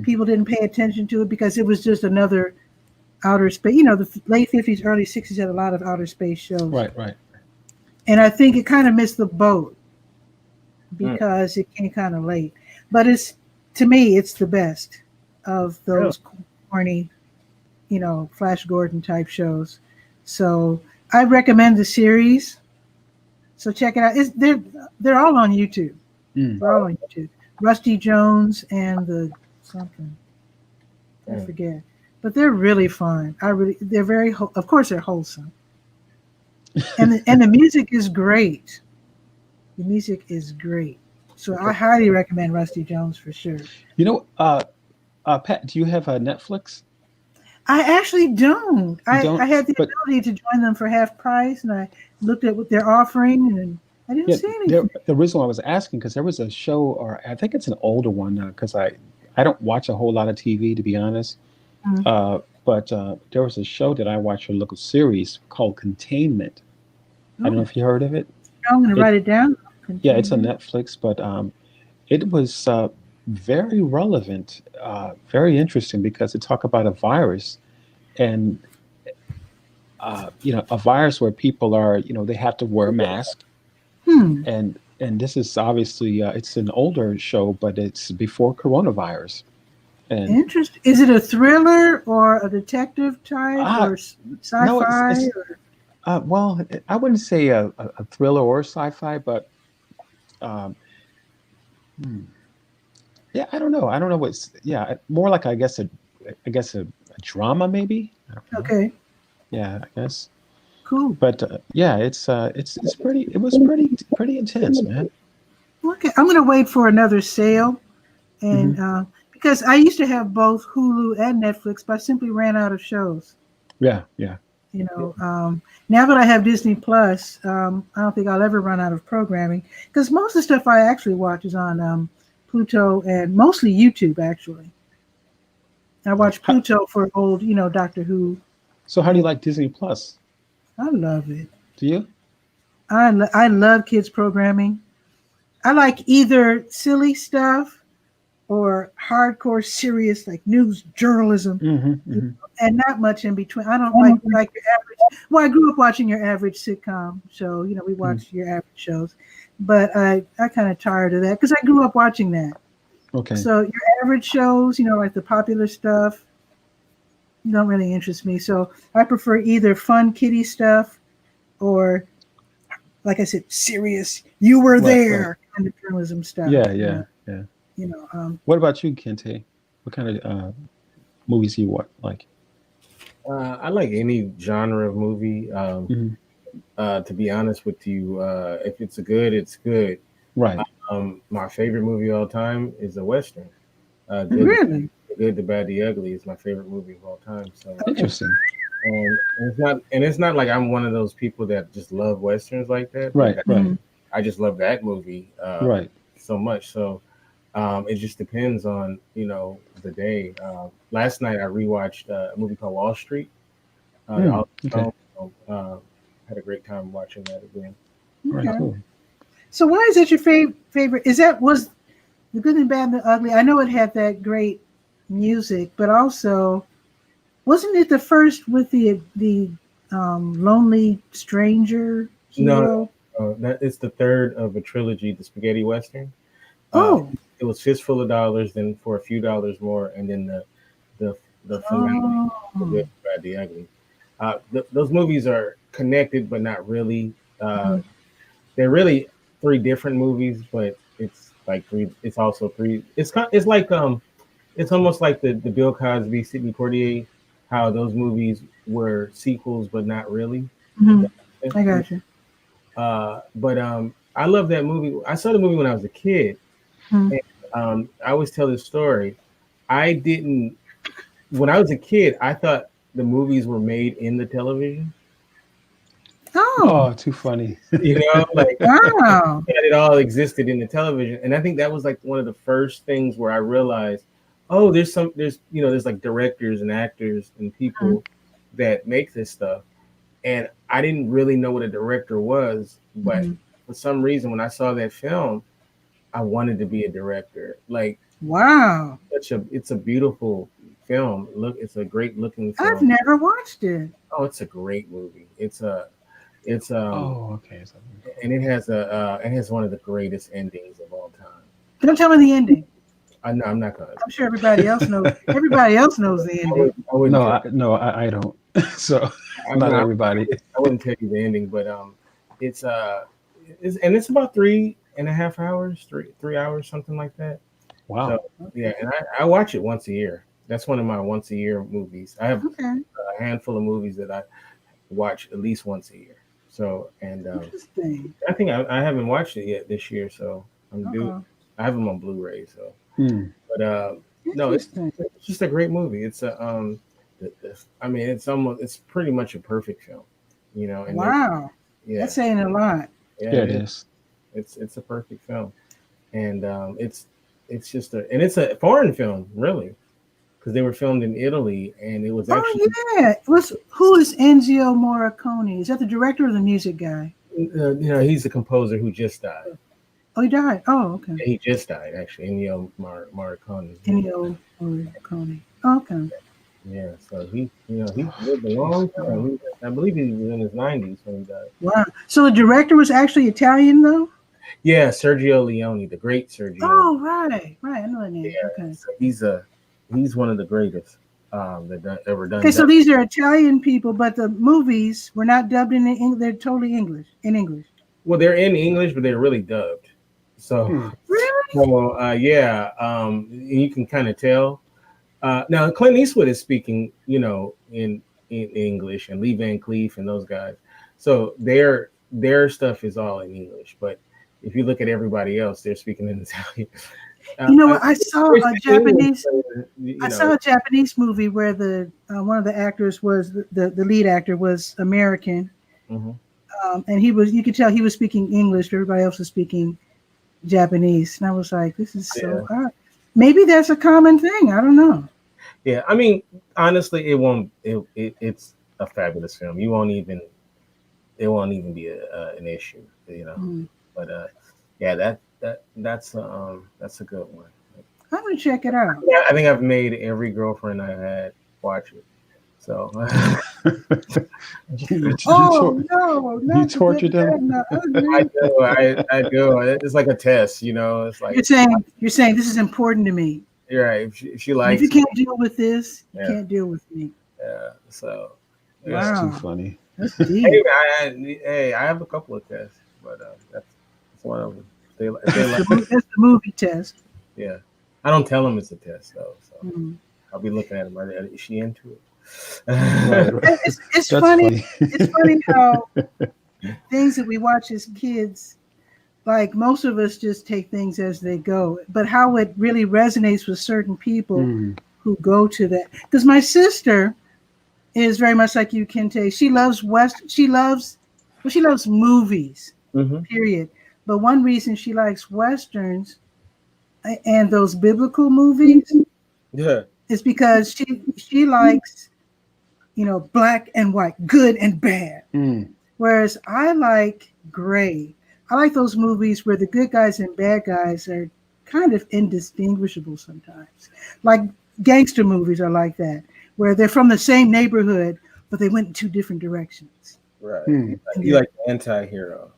people didn't pay attention to it because it was just another outer space. The late 50s, early 60s had a lot of outer space shows. Right. And I think it kind of missed the boat because it came kind of late. But to me, it's the best of those corny, Flash Gordon type shows. So I recommend the series. So check it out. They're all on YouTube. They're all on YouTube. Rusty Jones and the something. I forget. But they're really fun. They're very, of course, they're wholesome. And the music is great. The music is great. So I highly recommend Rusty Jones for sure. Pat, do you have Netflix? I actually don't. I had the ability to join them for half price, and I looked at what they're offering, and I didn't see anything. The reason why I was asking, because there was a show, or I think it's an older one, because I don't watch a whole lot of TV, to be honest. But there was a show that I watched, a local series called Containment. I don't know if you heard of it. I'm going to write it down. Yeah, it's on Netflix, but it was very relevant, very interesting, because it talked about a virus, and a virus where people are, they have to wear a mask, and this is obviously it's an older show, but it's before coronavirus. And interesting. Is it a thriller or a detective type or sci-fi? No, well, I wouldn't say a thriller or sci-fi, but yeah, I don't know. I don't know what's more like I guess a drama maybe. I don't know. Okay. Yeah, I guess. Cool. But it's pretty. It was pretty intense, man. Okay, I'm going to wait for another sale, and because I used to have both Hulu and Netflix, but I simply ran out of shows. Yeah. Now that I have Disney Plus, I don't think I'll ever run out of programming, because most of the stuff I actually watch is on Pluto and mostly YouTube. Actually, I watch Pluto for old, Doctor Who. So how do you like Disney Plus? I love it. Do you? I love kids programming. I like either silly stuff or hardcore serious, like news journalism, and not much in between. I don't like your average. Well, I grew up watching your average sitcom show. We watch your average shows, but I kind of tired of that because I grew up watching that. Okay. So your average shows, like the popular stuff, don't really interest me. So I prefer either fun kiddie stuff or, like I said, serious. You were there kind of journalism stuff. Yeah. What about you, Kente? What kind of movies do you like? I like any genre of movie. To be honest with you, if it's good, it's good. Right. My favorite movie of all time is a Western. Really? Good, the Bad, the Ugly is my favorite movie of all time. So interesting. And it's not like I'm one of those people that just love Westerns like that. Right. I just love that movie so much. So it just depends on the day. Last night I rewatched a movie called Wall Street. Had a great time watching that again. Right, cool. So why is that your favorite? Was The Good and Bad and the Ugly? I know it had that great music, but also Wasn't it the first with the lonely stranger hero? No, that is the third of a trilogy, the spaghetti western. Oh, It was Fistful of Dollars, then For a Few Dollars More, and then the finale, The oh. Good, the Bad, the Ugly. Those movies are connected, but not really. They're really three different movies, but it's like three. It's also three. It's like it's almost like the Bill Cosby, Sidney Poitier, how those movies were sequels, but not really. Mhm. I got you. But I love that movie. I saw the movie when I was a kid. Hmm. And, I always tell this story. I didn't when I was a kid. I thought the movies were made in the television. Oh, Oh, too funny. You know, like wow. that it all existed in the television, and I think that was like one of the first things where I realized, oh, there's like directors and actors and people that make this stuff, and I didn't really know what a director was, but for some reason when I saw that film, I wanted to be a director. Like, Wow. it's a beautiful film. Look, it's a great looking film. I've never watched it. Oh, it's a great movie. It's Oh, okay. and it has one of the greatest endings of all time. Don't tell me the ending. No, I'm not gonna. I'm sure everybody else knows. Everybody else knows the ending. I I don't. So I not wouldn't- everybody. I wouldn't tell you the ending, but it's it's about 3.5 hours, 3 hours, something like that. Wow. So, yeah, and I watch it once a year. That's one of my once a year movies. I have Okay. a handful of movies that I watch at least once a year. So, and Interesting. I think I haven't watched it yet this year, so I'm due. Uh-oh. I have them on Blu-ray, so. Hmm. But no, it's Interesting. just a great movie. It's I mean, it's pretty much a perfect film, you know. And Wow. yeah, That's saying a lot. Yeah, it is. It's a perfect film, and it's it's a foreign film, really, because they were filmed in Italy, and it was actually. Oh yeah. Who is Ennio Morricone? Is that the director or the music guy? He's a composer who just died. Oh, he died. Oh, okay. He just died, actually. Ennio Morricone. Ennio Morricone. Okay. Yeah, so he lived a long time. I believe he was in his 90s when he died. Wow. So the director was actually Italian, though? Yeah, Sergio Leone, the great Sergio. Oh, right. I know that name. Yeah, Okay. so he's one of the greatest that ever done. Okay, so these are Italian people, but the movies were not dubbed in English. They're totally English. Well, they're in English, but they're really dubbed. So, Really? you can kind of tell. Now, Clint Eastwood is speaking, in English, and Lee Van Cleef and those guys. So their stuff is all in English. But if you look at everybody else, they're speaking in Italian. I saw a Japanese. I saw a Japanese movie where the one of the actors was the lead actor was American, and you could tell he was speaking English. Everybody else was speaking Japanese, and I was like, "This is so odd." Maybe that's a common thing. I don't know. Yeah, I mean, honestly, it won't. It's a fabulous film. It won't even be an issue, But yeah, that's a good one. I'm gonna check it out. Yeah, I think I've made every girlfriend I had watch it. So. No! You tortured them. I do. It's like a test, It's like you're saying this is important to me. You're right. If she likes, if you can't deal with this, you can't deal with me. Yeah. So. That's too funny. That's deep. Hey, I have a couple of tests, but that's one of them. That's the movie test. Yeah, I don't tell them it's a test though, so I'll be looking at them. Is she into it? It's funny. It's funny how things that we watch as kids, like most of us just take things as they go, but how it really resonates with certain people who go to that. Because my sister is very much like you, Kente. She loves she loves movies, period. But one reason she likes Westerns and those biblical movies is because she likes, black and white, good and bad. Whereas I like gray. I like those movies where the good guys and bad guys are kind of indistinguishable sometimes. Like gangster movies are like that, where they're from the same neighborhood, but they went in two different directions. Right. Hmm. You like the anti-hero.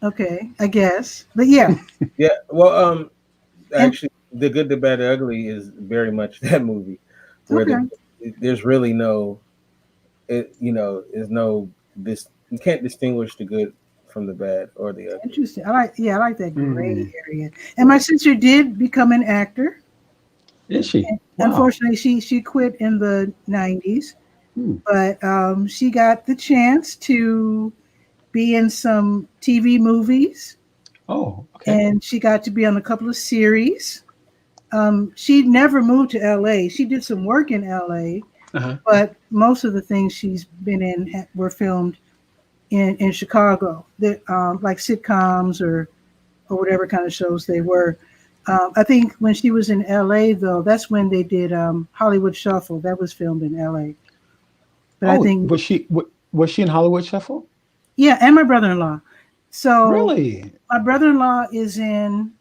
Okay, I guess, but yeah. Yeah. Well, actually, The Good, the Bad, the Ugly is very much that movie, where there's really no, is no this. You can't distinguish the good from the bad or the ugly. Interesting. I like that gray area. And my sister did become an actor. Is she? Wow. Unfortunately, she quit in the 90s, but she got the chance to be in some TV movies. Oh, okay. And she got to be on a couple of series. She never moved to LA. She did some work in LA, but most of the things she's been in were filmed in Chicago. Like sitcoms or whatever kind of shows they were. I think when she was in LA, though, that's when they did Hollywood Shuffle. That was filmed in LA. But I think was she in Hollywood Shuffle? Yeah, and my brother-in-law. So really, my brother-in-law is in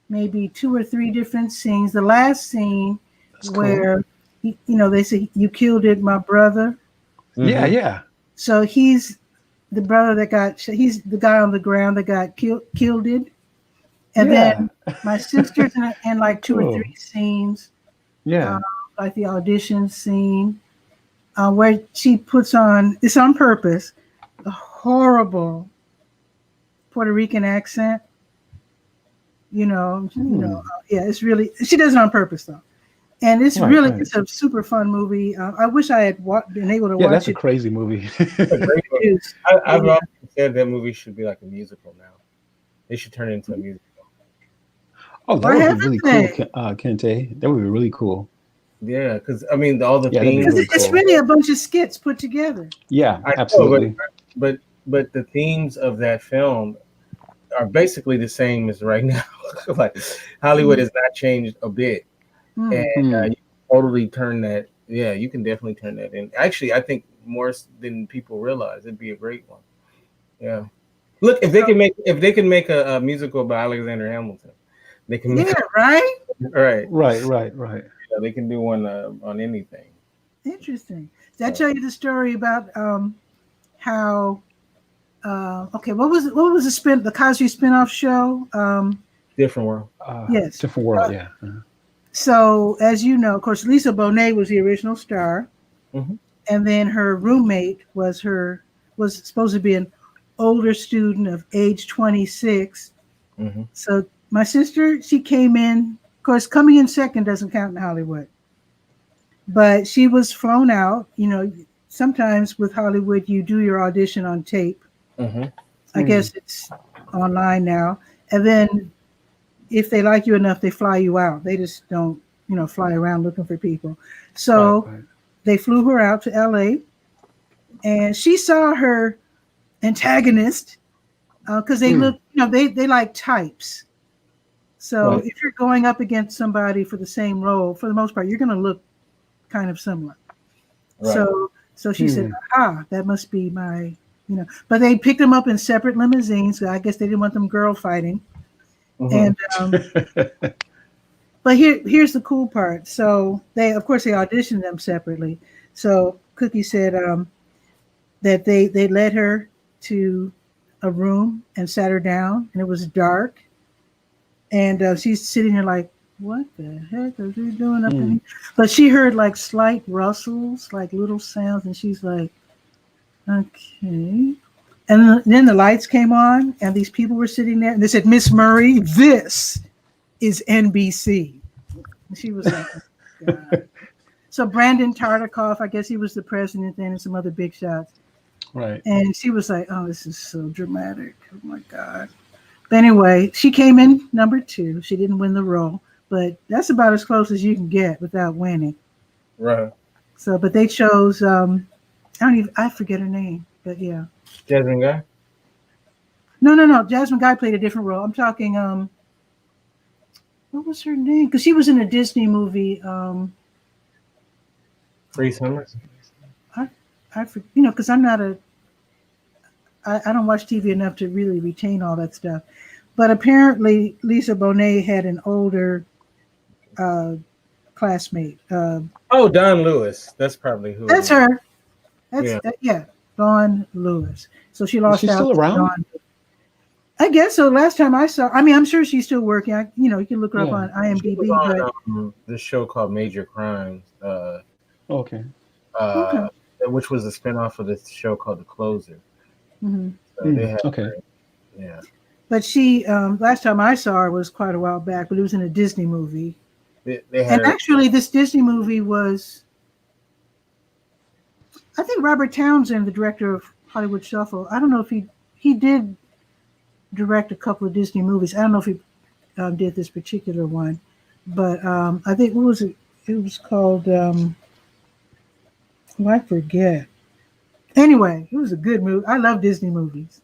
maybe 2 or 3 different scenes. The last scene where they say you killed it, my brother. Yeah, yeah. So he's the brother he's the guy on the ground that got killed it. And then my sister's in like 2 or 3 scenes. Yeah. Like the audition scene where she puts on, it's on purpose, a horrible Puerto Rican accent. Yeah, it's really, she does it on purpose though. And it's it's a super fun movie. I wish I had been able to watch it. Yeah, that's a crazy movie. I've often said that movie should be like a musical now. They should turn it into a musical. Oh, that would be really cool, Kente. That would be really cool. Yeah, because I mean, all the themes. Because it's really a bunch of skits put together. Yeah, absolutely. But the themes of that film are basically the same as right now. Like Hollywood has not changed a bit, and you totally turn that. Yeah, you can definitely turn that in. Actually, I think more than people realize, it'd be a great one. Yeah, look, if they can make a musical about Alexander Hamilton, they can. Make right. Yeah, they can do one on anything. Interesting. Did I tell you the story about how? What was the Cosby spinoff show? Different World. Yes. Different World. Yeah. So as you know, of course, Lisa Bonet was the original star, and then her roommate was supposed to be an older student of age 26. So my sister, she came in. Of course, coming in second doesn't count in Hollywood, but she was flown out. Sometimes with Hollywood, you do your audition on tape. I guess it's online now. And then if they like you enough, they fly you out. They just don't, fly around looking for people. So they flew her out to LA, and she saw her antagonist because they look, they like types. So if you're going up against somebody for the same role, for the most part, you're going to look kind of similar. Right. So she said, that must be my, but they picked them up in separate limousines. So I guess they didn't want them girl fighting. And, but here's the cool part. So they auditioned them separately. So Cookie said that they led her to a room and sat her down, and it was dark. And she's sitting there like, what the heck are they doing up in here? But she heard like slight rustles, like little sounds, and she's like, okay. And then the lights came on, and these people were sitting there, and they said, Miss Murray, this is NBC. And she was like, oh, God. So Brandon Tartikoff, I guess he was the president then, and some other big shots. Right. And she was like, oh, this is so dramatic. Oh, my God. But anyway, she came in number 2. She didn't win the role, but that's about as close as you can get without winning. Right. So, but they chose, I forget her name, but yeah. Jasmine Guy? No. Jasmine Guy played a different role. I'm talking, what was her name? Because she was in a Disney movie. Free Summers? Because I'm not I don't watch TV enough to really retain all that stuff. But apparently Lisa Bonet had an older classmate. Oh, Don Lewis. That's probably who. That's it is. her. That's Yeah. yeah, Dawn Lewis. So she Is lost she out still to around? Dawn. I guess so. Last time I saw, I mean, I'm sure she's still working. You can look her up Yeah. on She IMDb. was But on this show called Major Crimes, Okay. okay. which was a spinoff of this show called The Closer. hmm So they had, Okay. yeah. But she, last time I saw her was quite a while back, but it was in a Disney movie. They And had her. actually, this Disney movie was, I think Robert Townsend, the director of Hollywood Shuffle. I don't know if he did direct a couple of Disney movies. I don't know if he did this particular one, but I think what was it? It was called. I forget. Anyway, it was a good movie. I love Disney movies.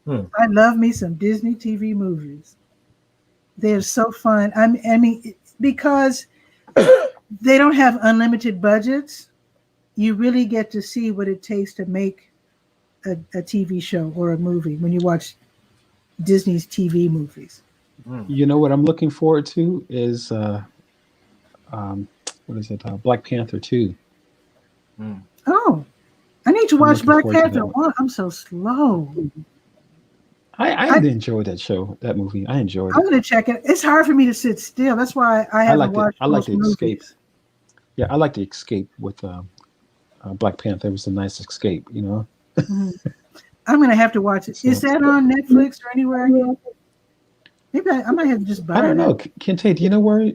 I love me some Disney TV movies. They're so fun. I mean, because they don't have unlimited budgets, you really get to see what it takes to make a TV show or a movie when you watch Disney's TV movies. You know what I'm looking forward to is what is it? Black Panther 2. Oh, I need to I'm watch looking Black forward to Panther that 1. I'm so slow. I enjoyed that show, that movie. I enjoyed I'm it. going to check it. It's hard for me to sit still. That's why I haven't liked it. watched I liked most the escape. movies. Yeah, I like the escape with Black Panther. It was a nice escape, you know. Mhm. I'm going to have to watch it. Is So, that on Netflix or anywhere? Maybe I might have to just buy I don't it. know. Kente, do you know where?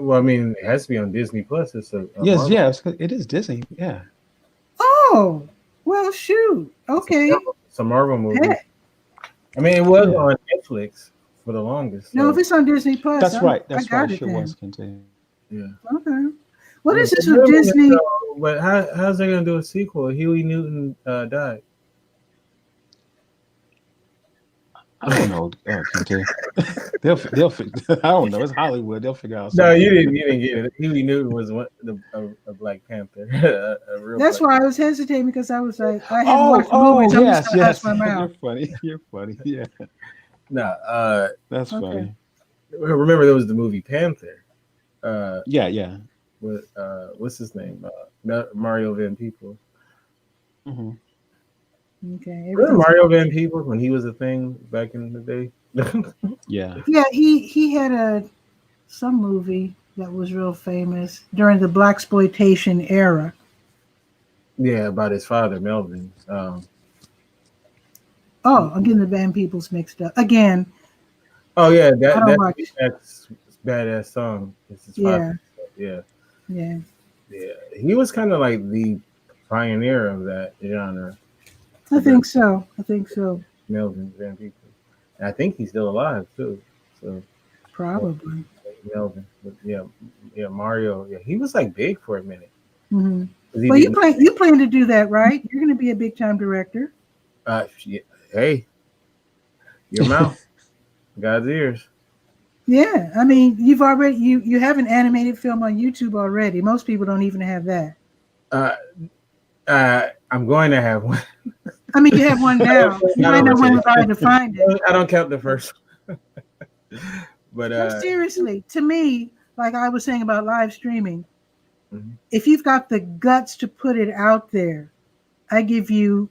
Well, I mean, it has to be on Disney Plus. It's a Yes, Marvel. yeah, it is Disney. Yeah. Oh, well, shoot. Okay. It's a Marvel movie. Heck. I mean, it was Yeah. on Netflix for the longest. No, so- if it's on Disney Plus, That's right. I That's got right. It it sure then. was, Kente. yeah. Okay. What Yeah, is this but with wait a minute, Disney? though, but how's they gonna do a sequel? Huey Newton died. I don't know, Kente. they'll I don't know. It's Hollywood. They'll figure out. No, something. you didn't get it. Huey Newton was a Black Panther. a real That's Black why I was hesitating because I was like, I hadn't Oh, watched the movies. I'm yes, just gonna yes. hush my You're mouth. funny. You're funny. Yeah, No, that's Okay. funny. remember there was the movie Panther. Yeah. With what's his name? Mario Van Peebles. hmm Okay. Remember Mario Van Peebles when he was a thing back in the day? Yeah. Yeah, he had some movie that was real famous during the blaxploitation era. Yeah, about his father, Melvin. Oh, I'm getting the Van Peoples mixed up again. Oh yeah, I don't watch. that's badass song. It's his Yeah, father. Yeah. yeah. He was kind of like the pioneer of that genre, I think so. Melvin Van Peebles. And I think he's still alive too. So Probably. Melvin, but yeah, Mario. Yeah, he was like big for a minute. hmm 'Cause he Well, you didn't- plan to do that, right? You're going to be a big time director. Hey, your mouth, God's ears. Yeah, I mean, you've already you have an animated film on YouTube already. Most people don't even have that. I'm going to have one. I mean, you have one now. You might not want anybody to find it. I don't count the first one. But No, seriously, to me, like I was saying about live streaming, Mhm. if you've got the guts to put it out there, I give you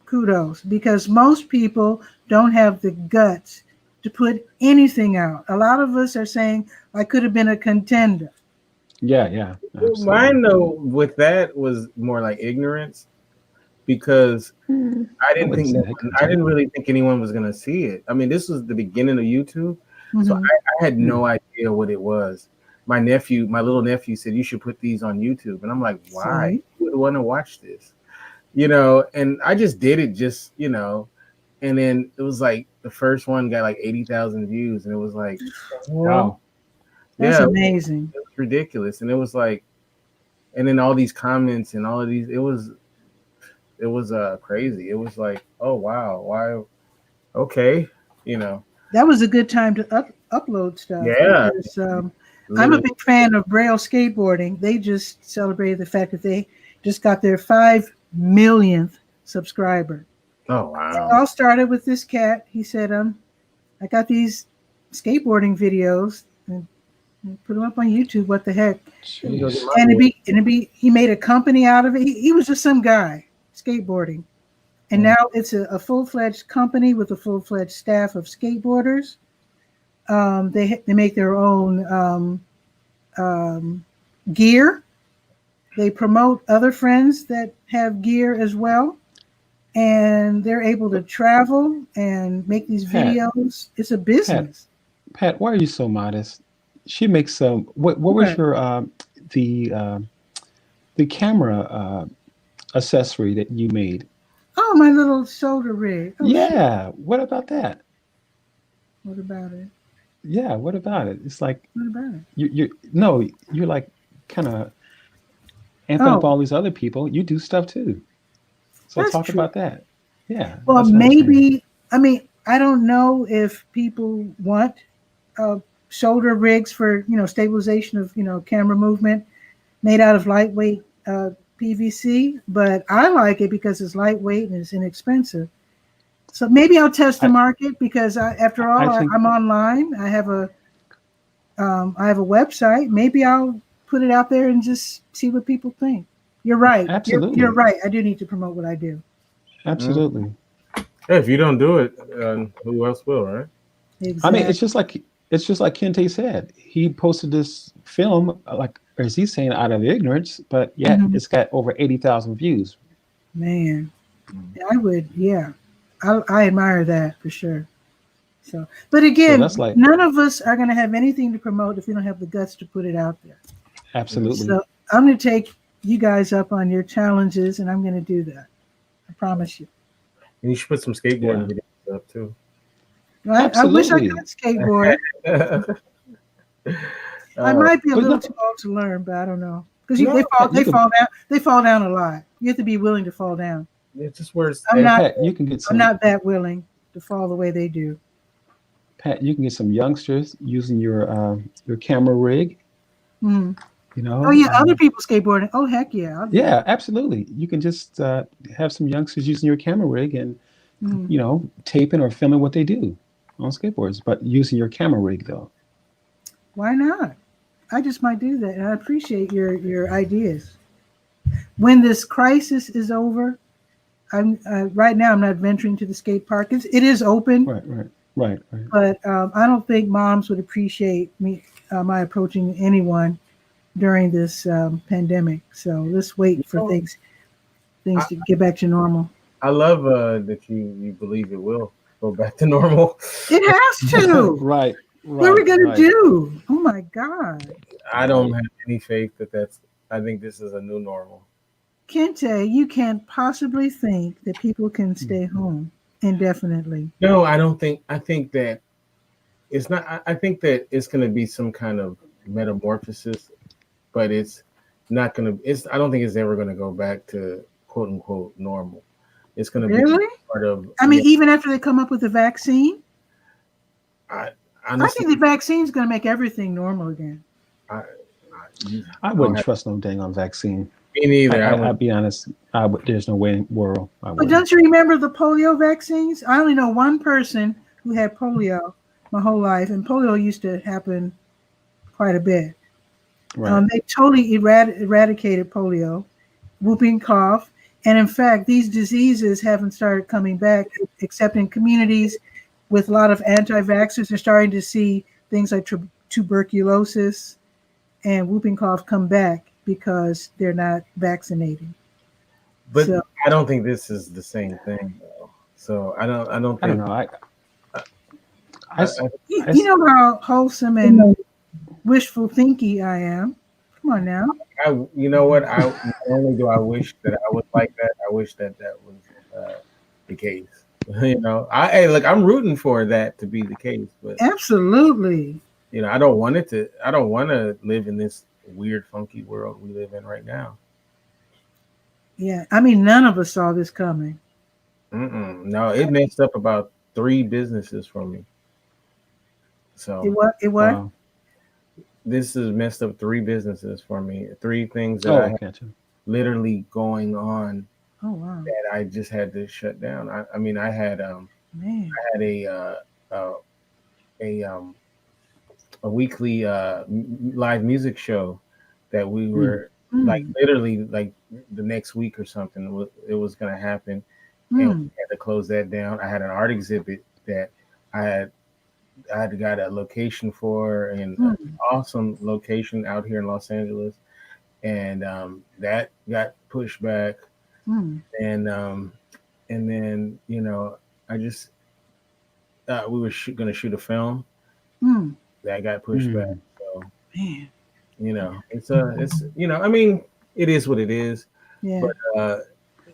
kudos, because most people don't have the guts to put anything out. A lot of us are saying, I could have been a contender. Yeah. mine though with that was more like ignorance, because I didn't really think anyone was gonna see it. I mean, this was the beginning of YouTube, so Mhm. I had no idea what it was. My little nephew said you should put these on YouTube, and I'm like, why? Who would want to watch this? And I just did it, and then it was like the first one got like 80,000 views, and it was like, Wow. That's yeah, amazing. it was ridiculous, and it was like, and then all these comments and all of these, it was crazy. It was like, oh wow, why? Okay, That was a good time to upload stuff. Yeah. Because, I'm a big fan of Braille skateboarding. They just celebrated the fact that they just got their 5 millionth subscriber. Oh It wow. all started with this cat. He said, I got these skateboarding videos, and Put him up on YouTube. What the heck? Let me go get Jeez. my And board. it'd be he made a company out of it. He was just some guy skateboarding, and now it's a full-fledged company with a full-fledged staff of skateboarders. They make their own gear. They promote other friends that have gear as well, and they're able to travel and make these Pat, videos. It's a Pat, business. Pat, why are you so modest? She makes some. What was What? your the uh, the camera accessory that you made? Oh, my little shoulder rig. Oh, shit. Yeah. What about that? What about it? Yeah. What about it? It's like What about it? you no, you're like kind of amping up Oh, all these other people. You do stuff too. So that's talk true. about that. Yeah, Well, that's what I'm saying. maybe, I mean, I don't know if people want uh, shoulder rigs for, stabilization of, camera movement made out of lightweight PVC, but I like it because it's lightweight and it's inexpensive. So maybe I'll test the I market because after I all, think I'm online. I have a website. Maybe I'll put it out there and just see what people think. You're right. You're absolutely, right. I do need to promote what I do. Mm. absolutely. Yeah, if you don't do it, who else will, right? I mean, Exactly. it's just like Kente said. He posted this film, like, or is he saying out of ignorance? But yet Mhm. it's got over 80,000 views. Man, I would. Yeah, I admire that for sure. So, but So that's again, like none of us are going to have anything to promote if we don't have the guts to put it out there. absolutely, So I'm going to take you guys up on your challenges, and I'm going to do that. I promise you. And you should put some skateboarding yeah, videos up too. I wish I absolutely. could skateboard. I uh, might be a But little no, too old to learn, but I don't know because no, Pat, you could, they fall down a lot. You have to be willing to fall down. it's just where it's I'm but not Pat, you can get I'm some. not that willing to fall the way they do. Pat, you can get some youngsters using your camera rig. Hmm. You Oh know, yeah, other people skateboarding. Oh heck yeah, I'll do that. yeah, absolutely. You can just have some youngsters using your camera rig and Hmm. taping or filming what they do on skateboards, but using your camera rig though. Why not? I just might do that, and I appreciate your ideas. When this crisis is over, I'm right now. I'm not venturing to the skate park. It is open, Right, right, right, right. but I don't think moms would appreciate me my approaching anyone during this pandemic. So let's you wait for know, things I, to get back to normal. I love that you believe it will go back to normal. It has to. Right, What are we right, gonna right, do? Oh my God. I don't right. have any faith that that's. I think this is a new normal. Kente, you can't possibly think that people can stay home indefinitely. No, I don't think. I think that it's not. I think that it's going to be some kind of metamorphosis, but it's not going to. It's. I don't think it's ever going to go back to quote unquote normal. It's going to be Really? part of. I mean, Yeah, even after they come up with the vaccine, I I honestly, think the vaccine is going to make everything normal again. I I don't wouldn't have trust no dang on vaccine. me neither. I'll be honest. There's no way in the world I But wouldn't. don't you remember the polio vaccines? I only know one person who had polio my whole life, and polio used to happen quite a bit. Right. They totally eradicated polio, whooping cough, and in fact, these diseases haven't started coming back, except in communities with a lot of anti-vaxxers. They're starting to see things like tuberculosis and whooping cough come back because they're not vaccinated. But So I don't think this is the same thing. Though. So I don't. I don't I don't think. know. I, I, s- I, I you s- know how wholesome and wishful thinky I am. Come on now. you know what? I not only do I wish that I was like that, I wish that that was the case. Hey, look, I'm rooting for that to be the case, but Absolutely. I don't want it to. I don't want to live in this weird, funky world we live in right now. Yeah. I mean, none of us saw this coming. No, it messed up about 3 businesses for me. It So what? It what? wow. this has messed up 3 businesses for me. 3 things that I Oh, had gotcha. literally going on Oh wow, that I just had to shut down. I mean, I had man. had uh, a weekly live music show that we were like literally like the next week or something. It was going to happen, and we had to close that down. I had an art exhibit that I had got a location for, and an awesome location out here in Los Angeles, and that got pushed back, and then I just we were going to shoot a film that got pushed back. So Man. it's I mean, it is what it is. Yeah. But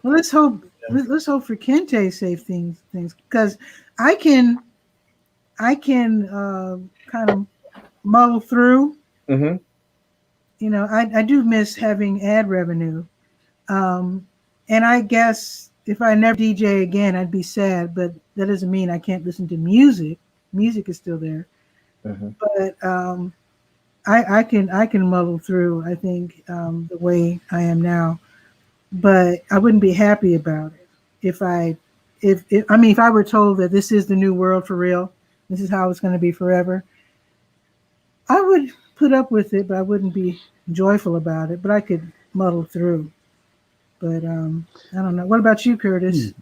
well, let's hope for Kente safe things because I can kind of muddle through. I do miss having ad revenue, and I guess if I never DJ again, I'd be sad. But that doesn't mean I can't listen to music. Music is still there, but I can muddle through. I think the way I am now, but I wouldn't be happy about it if I were told that this is the new world for real. This is how it's going to be forever. I would put up with it, but I wouldn't be joyful about it. But I could muddle through. But I don't know. What about you, Curtis?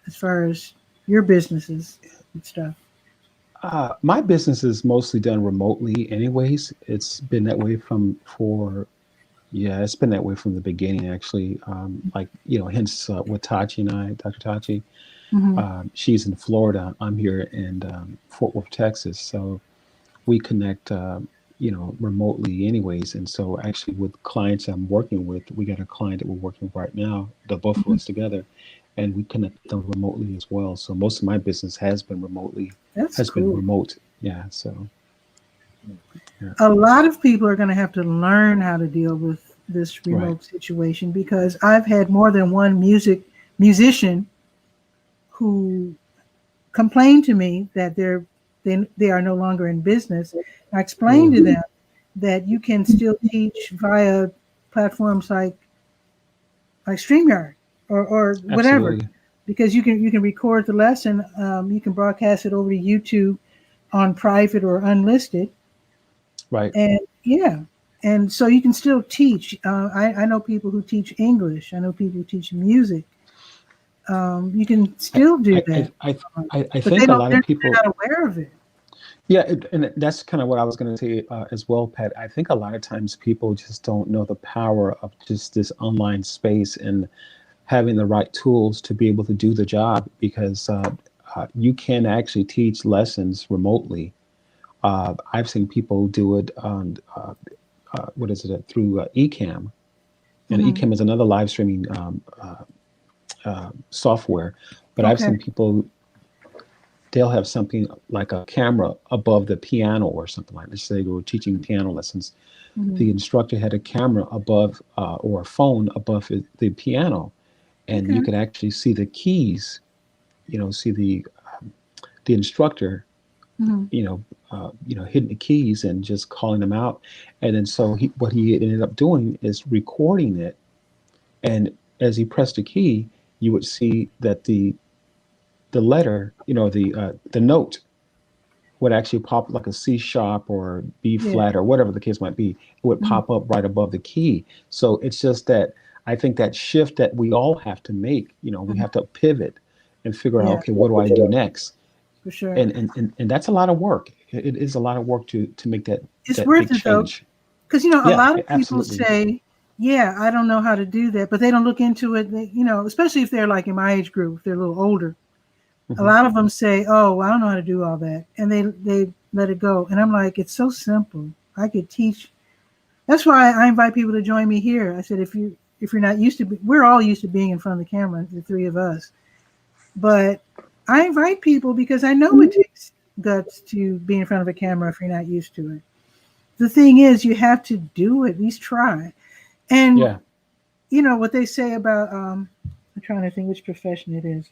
As far as your businesses and stuff? My business is mostly done remotely, anyways. It's been that way it's been that way from the beginning, actually. Hence with Tachi and I, Dr. Tachi. She's in Florida. I'm here in Fort Worth, Texas. So we connect, remotely anyways. And so actually with clients I'm working with, we got a client that we're working with right now, the both of us together, and we connect them remotely as well. So most of my business has been remotely. Been remote. Yeah. So a lot of people are going to have to learn how to deal with this remote situation, because I've had more than one musician who complained to me that they are no longer in business. I explained to them that you can still teach via platforms like StreamYard or whatever, because you can record the lesson, you can broadcast it over to YouTube on private or unlisted. Right. And so you can still teach. I know people who teach English. I know people who teach music. You can still do that. I think a lot of people are not aware of it. Yeah, and that's kind of what I was going to say as well, Pat. I think a lot of times people just don't know the power of just this online space and having the right tools to be able to do the job, because you can actually teach lessons remotely. I've seen people do it on through eCam, and eCam is another live streaming software. But I've seen people, they'll have something like a camera above the piano or something like this. They were teaching piano lessons. The instructor had a camera above or a phone above the piano, and you could actually see the keys. See the instructor, hitting the keys and just calling them out. And then so what he ended up doing is recording it, and as he pressed a key, you would see that the letter, the note would actually pop like a C sharp or B flat or whatever the case might be. It would pop up right above the key. So it's just that I think that shift that we all have to make, we have to pivot and figure out, okay, what do I do next? For sure. And that's a lot of work. It is a lot of work to make that. It's worth it though, because a lot of people say, I don't know how to do that, but they don't look into it. Especially if they're like in my age group, if they're a little older. A lot of them say, "Oh, I don't know how to do all that," and they let it go. And I'm like, it's so simple. I could teach. That's why I invite people to join me here. I said, if you're not used to, we're all used to being in front of the camera, the three of us. But I invite people because I know it takes guts to be in front of a camera if you're not used to it. The thing is, you have to do it. At least try. And what they say about I'm trying to think which profession it is.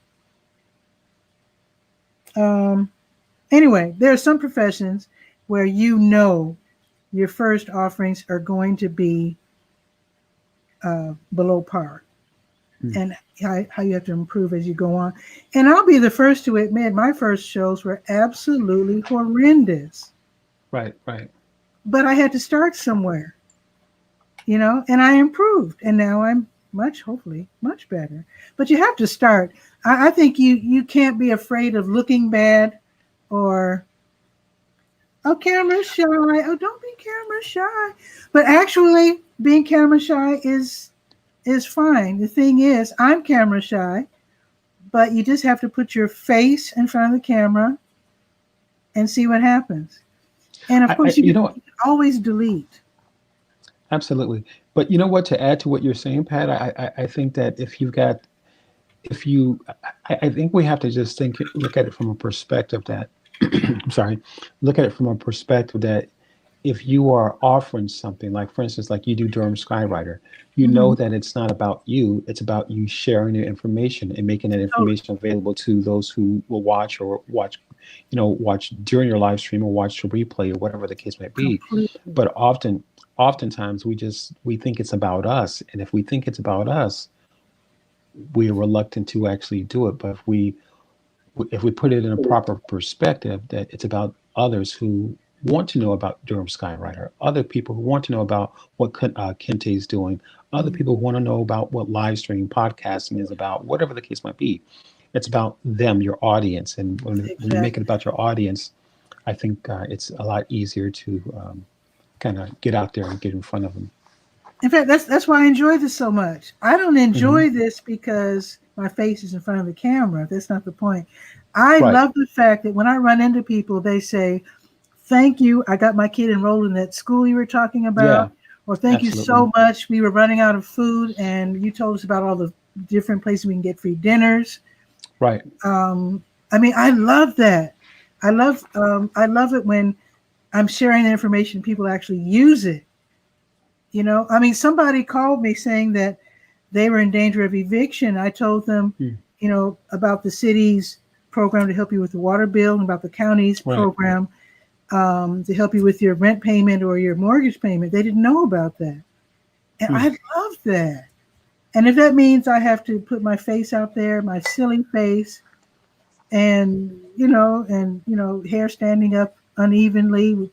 Anyway, there are some professions where your first offerings are going to be below par, and how you have to improve as you go on. And I'll be the first to admit my first shows were absolutely horrendous. Right. but I had to start somewhere, and I improved, and now I'm hopefully much better. But you have to start. I think you can't be afraid of looking bad, or camera shy. Oh, don't be camera shy. But actually, being camera shy is fine. The thing is, I'm camera shy, but you just have to put your face in front of the camera and see what happens. And of course, you can always delete. Absolutely. But you know what, to add to what you're saying, Pat, I think that I think we have to just look at it from a perspective that, I'm sorry, look at it from a perspective that if you are offering something, like for instance, like you do Durham Skywriter, you know that it's not about you, it's about you sharing your information and making that information available to those who will watch during your live stream or watch the replay or whatever the case might be. Completely. But oftentimes we think it's about us. And if we think it's about us, we're reluctant to actually do it. But if we put it in a proper perspective, that it's about others who want to know about Durham Skywriter, other people who want to know about what Kente is doing, other people who want to know about what live streaming podcasting is about, whatever the case might be. It's about them, your audience. And when you make it about your audience, I think it's a lot easier to kind of get out there and get in front of them. In fact, that's why I enjoy this so much. I don't enjoy this because my face is in front of the camera. That's not the point. I love the fact that when I run into people, they say, "Thank you, I got my kid enrolled in that school you were talking about," or "Thank you so much, we were running out of food and you told us about all the different places we can get free dinners." Right. I mean, I love that. I love it when I'm sharing the information, people actually use it. I mean, somebody called me saying that they were in danger of eviction. I told them, about the city's program to help you with the water bill and about the county's program to help you with your rent payment or your mortgage payment. They didn't know about that. And I love that. And if that means I have to put my face out there, my silly face, and hair standing up unevenly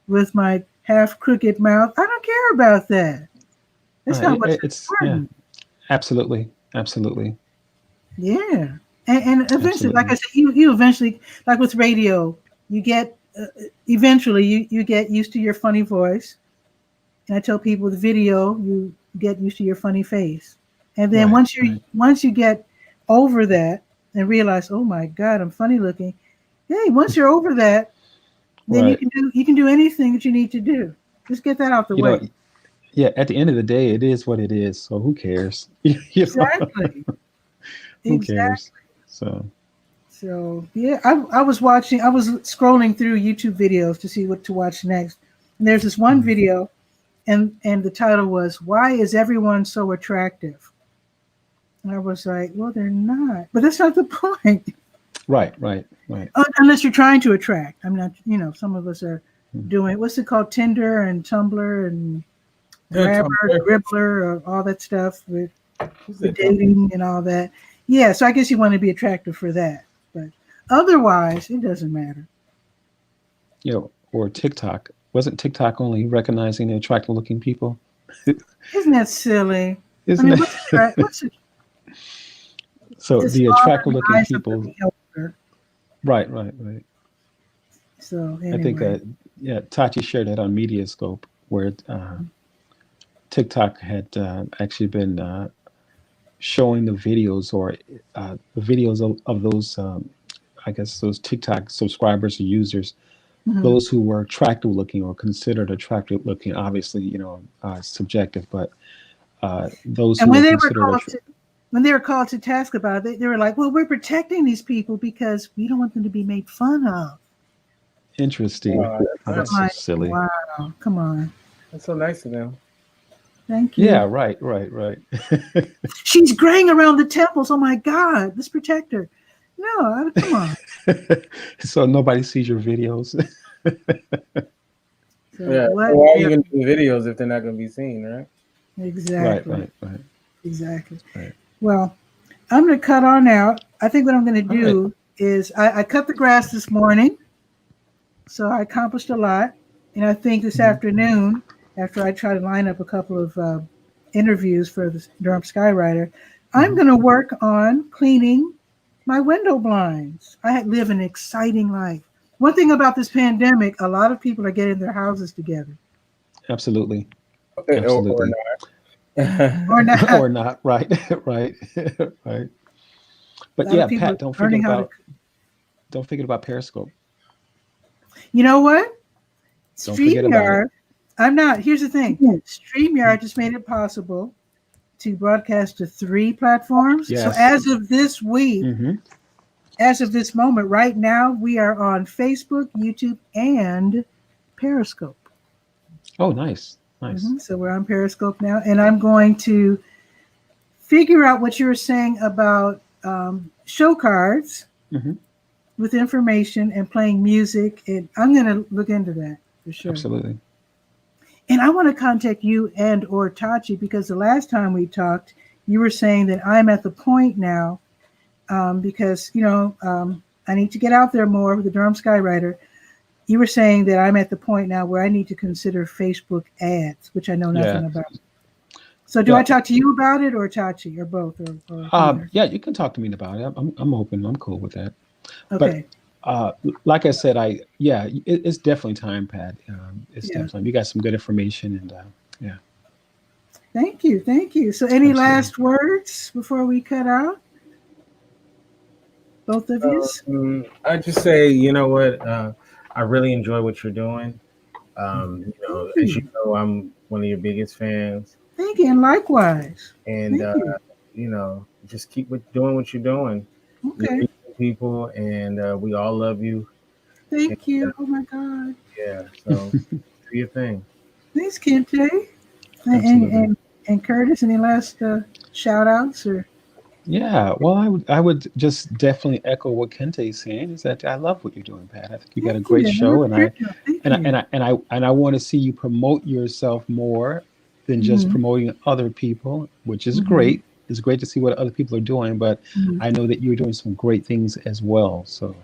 with my half crooked mouth, I don't care about that. That's not what's important. Yeah, absolutely. Yeah. And eventually, like I said, you eventually, like with radio, you get eventually you get used to your funny voice. And I tell people with video, you get used to your funny face. And then once you get over that and realize, oh my God, I'm funny looking. Hey, once you're over that, then you can do anything that you need to do. Just get that out the way. At the end of the day, it is what it is. So who cares? Exactly. Who cares? So yeah, I was scrolling through YouTube videos to see what to watch next. And there's this one video, and the title was, "Why is everyone so attractive?" And I was like, well, they're not. But that's not the point. Right. Unless you're trying to attract. I'm not, some of us are doing, what's it called? Tinder and Tumblr and Grabber, Gribbler, or all that stuff with dating and all that. Yeah, so I guess you want to be attractive for that. But otherwise, it doesn't matter. Or TikTok. Wasn't TikTok only recognizing the attractive looking people? Isn't that silly? What's it? So the attractive looking people. Right. So anyway. I think that, Tati shared that on Mediascope, where TikTok had actually been showing the videos of those, I guess, those TikTok subscribers or users, those who were attractive looking or considered attractive looking. Obviously, subjective, but those who were considered when they were called to task about it, they were like, well, we're protecting these people because we don't want them to be made fun of. Interesting. That's so silly. Wow, come on. That's so nice of them. Thank you. Yeah, right. She's graying around the temples. Oh my God, let's protect her. No, come on. So nobody sees your videos. Why are you going to do videos if they're not going to be seen, right? Exactly. Right. Exactly. Right. Well, I'm going to cut on out. I think what I'm going to do is I cut the grass this morning, so I accomplished a lot. And I think this afternoon, after I try to line up a couple of interviews for the Durham Skywriter, I'm going to work on cleaning my window blinds. I live an exciting life. One thing about this pandemic, a lot of people are getting their houses together. Absolutely. Or Absolutely. not. Or not. Or not. Right. Right. Right. But yeah, Pat, don't forget about Periscope. You know what? Don't forget about it. I'm not. Here's the thing. StreamYard just made it possible to broadcast to 3 platforms. Yes. So as of this week, as of this moment, right now, we are on Facebook, YouTube, and Periscope. Oh, nice. Nice. So we're on Periscope now. And I'm going to figure out what you were saying about show cards with information and playing music. And I'm going to look into that for sure. Absolutely. And I want to contact you and or Tachi, because the last time we talked, you were saying that I'm at the point now, because, I need to get out there more with the Durham Skywriter. You were saying that I'm at the point now where I need to consider Facebook ads, which I know nothing about. So do I talk to you about it, or Tachi, or both? Or yeah, you can talk to me about it. I'm open. I'm cool with that. Okay. But like I said, it's definitely time, Pat. It's definitely, you got some good information, and yeah. Thank you. So any last words before we cut out? Both of you? I just say, you know what? I really enjoy what you're doing. As you know, I'm one of your biggest fans. Thank you, and likewise. And just keep doing what you're doing. Okay. People, and we all love you. Thank you. Oh my God. Yeah. So do your thing. Thanks, Kente. And Curtis. Any last shout outs or? Yeah. Well, I would just definitely echo what Kente is saying. Is that I love what you're doing, Pat. I think you got a great show, and I want to see you promote yourself more than just promoting other people, which is great. It's great to see what other people are doing, but I know that you're doing some great things as well. So,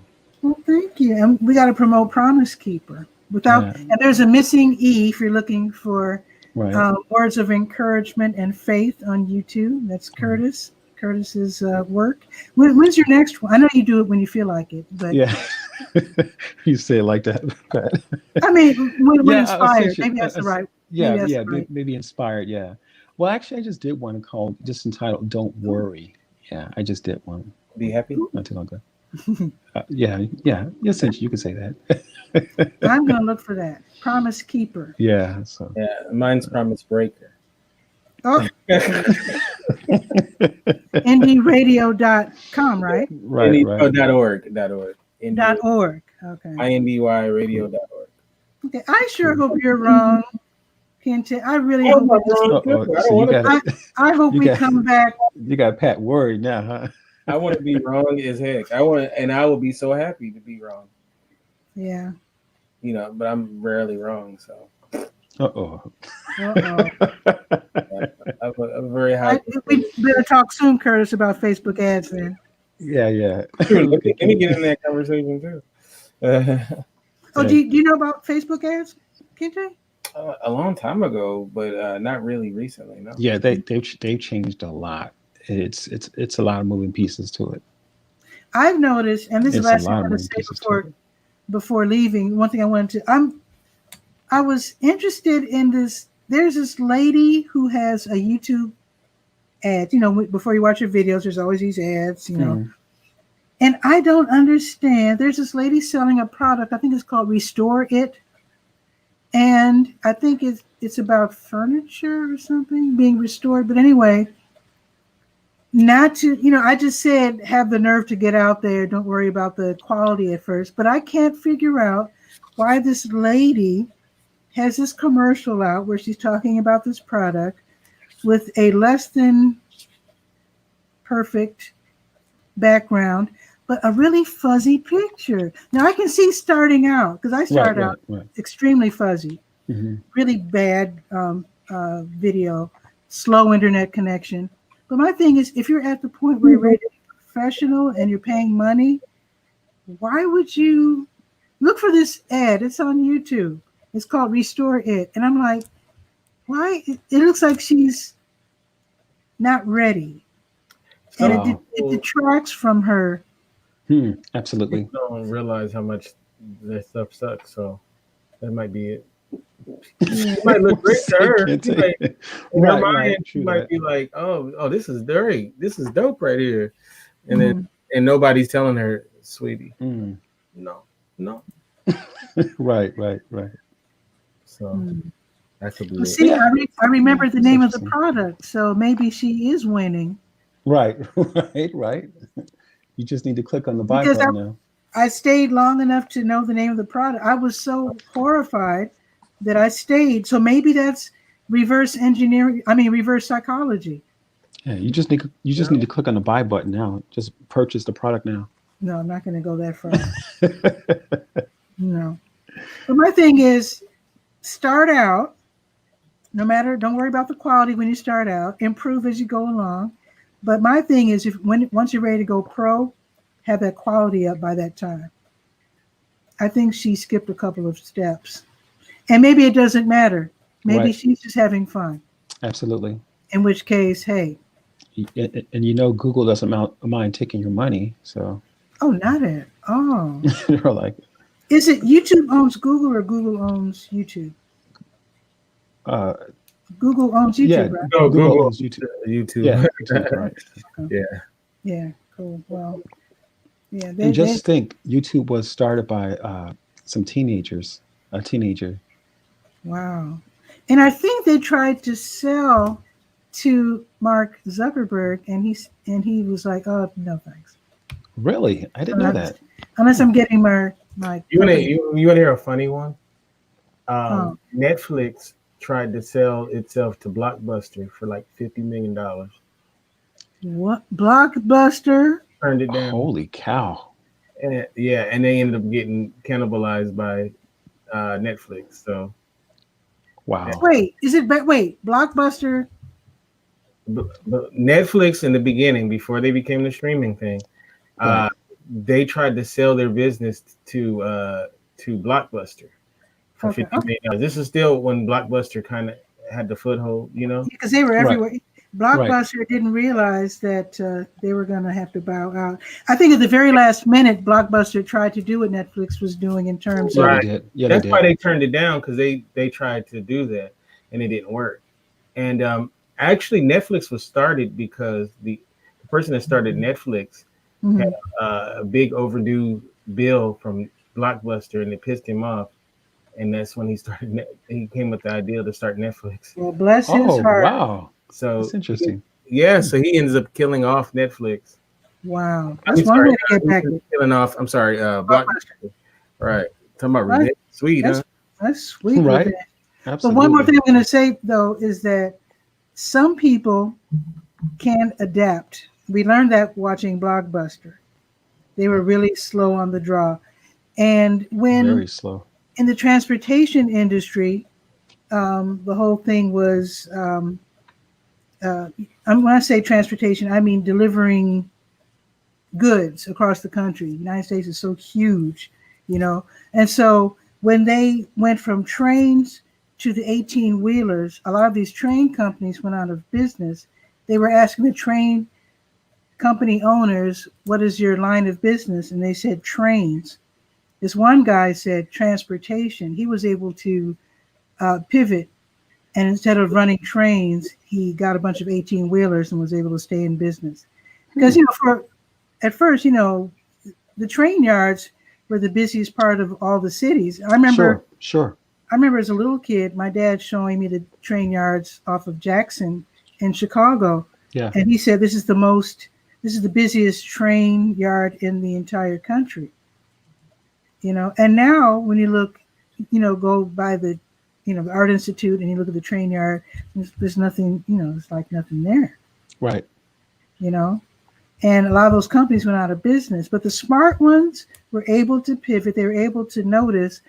well, thank you. And we got to promote Promise Keeper and there's a missing E if you're looking for words of encouragement and faith on YouTube. That's Curtis's work. When's your next one? I know you do it when you feel like it, but you say it like that. I mean, when inspired. Maybe that's the right. Maybe inspired. Yeah. Well, actually, I just did one entitled "Don't Worry." Yeah, I just did one. Be happy. Not too long ago. Yeah. Essentially, you could say that. I'm gonna look for that. Promise Keeper. Yeah. So. Yeah, mine's Promise Breaker. Oh. NDradio.com, right? Right. .org. .org. Okay. INDYradio.org. Okay. I sure hope you're wrong, Kente. I really hope. I hope we come back. You got Pat worried now, huh? I want to be wrong as heck. I will be so happy to be wrong. Yeah. But I'm rarely wrong, so. Uh-oh. I'm very high. We better talk soon, Curtis, about Facebook ads then. Yeah. Let me get in that conversation too. Do you know about Facebook ads, Kente? A long time ago, but not really recently. No. Yeah, they've changed a lot. It's a lot of moving pieces to it. I've noticed, and this is the last thing I want to say before leaving. One thing I wanted to, I was interested in this. There's this lady who has a YouTube ad. Before you watch your videos, there's always these ads. And I don't understand. There's this lady selling a product. I think it's called Restore It. And I think it's about furniture or something being restored. But anyway, I just said have the nerve to get out there. Don't worry about the quality at first. But I can't figure out why this lady has this commercial out where she's talking about this product with a less than perfect background, but a really fuzzy picture. Now I can see starting out, because I started out extremely fuzzy, really bad video, slow internet connection. But my thing is, if you're at the point where you're ready to be professional and you're paying money, why would you look for this ad? It's on YouTube. It's called Restore It. And I'm like, why? It looks like she's not ready. And it detracts from her. Absolutely. People don't realize how much that stuff sucks. So that might be it. It might look great to her. She might be like, oh, this is dirty. This is dope right here. And then nobody's telling her, sweetie, no. Right. So that could be it. See, I remember the name of the product, so maybe she is winning. Right. You just need to click on the buy button now. I stayed long enough to know the name of the product. I was so horrified that I stayed. So maybe that's reverse psychology. Yeah, you just need to click on the buy button now. Just purchase the product now. No, I'm not going to go that far. No. But my thing is, start out. Don't worry about the quality when you start out. Improve as you go along. But my thing is, once you're ready to go pro, have that quality up by that time. I think she skipped a couple of steps. And maybe it doesn't matter. Maybe she's just having fun. Absolutely. In which case, hey. And Google doesn't mind taking your money, so. Oh, not it. Oh. You're like. Is it YouTube owns Google or Google owns YouTube? Google owns YouTube, right? No, Google owns YouTube. Yeah, YouTube, right. Yeah. Yeah, cool. Well, yeah. And just think, YouTube was started by some teenagers, a teenager. Wow. And I think they tried to sell to Mark Zuckerberg, and he was like, "Oh, no, thanks." Really? I didn't know that. Unless I'm getting my. You want to hear a funny one? Netflix tried to sell itself to Blockbuster for like $50 million. What? Blockbuster turned it down. Holy cow! And they ended up getting cannibalized by Netflix. So. Wow. Wait, Blockbuster? Netflix in the beginning, before they became the streaming thing, they tried to sell their business to Blockbuster for $50 million. This is still when Blockbuster kind of had the foothold, because they were everywhere. Blockbuster didn't realize that they were going to have to bow out. I think at the very last minute, Blockbuster tried to do what Netflix was doing in terms of. That's why they turned it down, because they tried to do that and it didn't work. And actually, Netflix was started because the person that started Netflix had a big overdue bill from Blockbuster, and it pissed him off. And that's when he came with the idea to start Netflix. Well, bless his heart. Wow. So that's interesting. So he ends up killing off Netflix. Wow. That's one way to get back. Killing off, Blockbuster. Right. Talking about sweet, huh? That's sweet. Right. Absolutely. But one more thing I'm going to say, though, is that some people can adapt. We learned that watching Blockbuster. They were really slow on the draw. And very slow. In the transportation industry, the whole thing was, when I say transportation, I mean delivering goods across the country. The United States is so huge, And so when they went from trains to the 18-wheelers, a lot of these train companies went out of business. They were asking the train company owners, what is your line of business? And they said trains. This one guy said transportation. He was able to pivot, and instead of running trains, he got a bunch of 18-wheelers and was able to stay in business. Because, at first, the train yards were the busiest part of all the cities. I remember. Sure. I remember as a little kid, my dad showing me the train yards off of Jackson in Chicago. Yeah. And he said, this is the busiest train yard in the entire country. And now when you look, go by the, the Art Institute and you look at the train yard, there's nothing, it's like nothing there. Right. And a lot of those companies went out of business, but the smart ones were able to pivot. They were able to notice,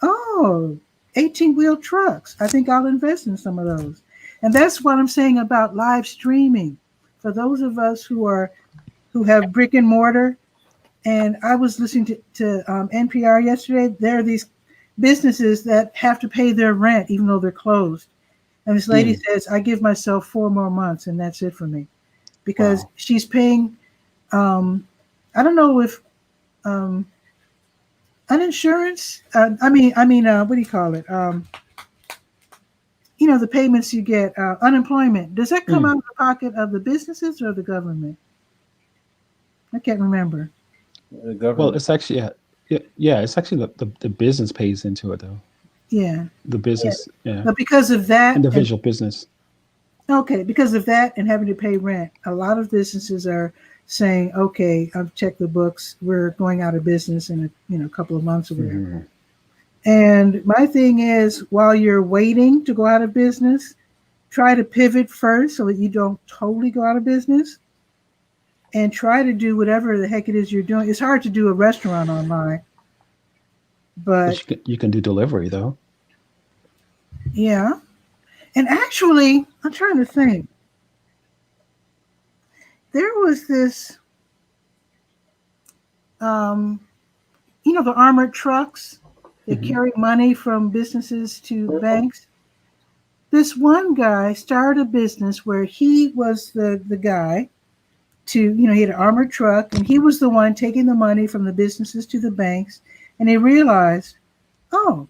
18-wheel trucks. I think I'll invest in some of those. And that's what I'm saying about live streaming. For those of us who have brick and mortar, and I was listening to NPR yesterday. There are these businesses that have to pay their rent even though they're closed. And this lady says, I give myself 4 more months and that's it for me. Because she's paying, I don't know if uninsurance, what do you call it? The payments you get, unemployment. Does that come out of the pocket of the businesses or the government? I can't remember. The government. Well, it's actually, it's actually the business pays into it, though. Yeah. The business, yeah. But because of that. Individual business. Okay, because of that and having to pay rent, a lot of businesses are saying, okay, I've checked the books. We're going out of business in a couple of months or whatever. Mm-hmm. And my thing is, while you're waiting to go out of business, try to pivot first so that you don't totally go out of business, and try to do whatever the heck it is you're doing. It's hard to do a restaurant online, but you can do delivery though. Yeah. And actually, I'm trying to think. There was this, the armored trucks that carry money from businesses to banks. This one guy started a business where he was the guy he had an armored truck, and he was the one taking the money from the businesses to the banks. And he realized, oh,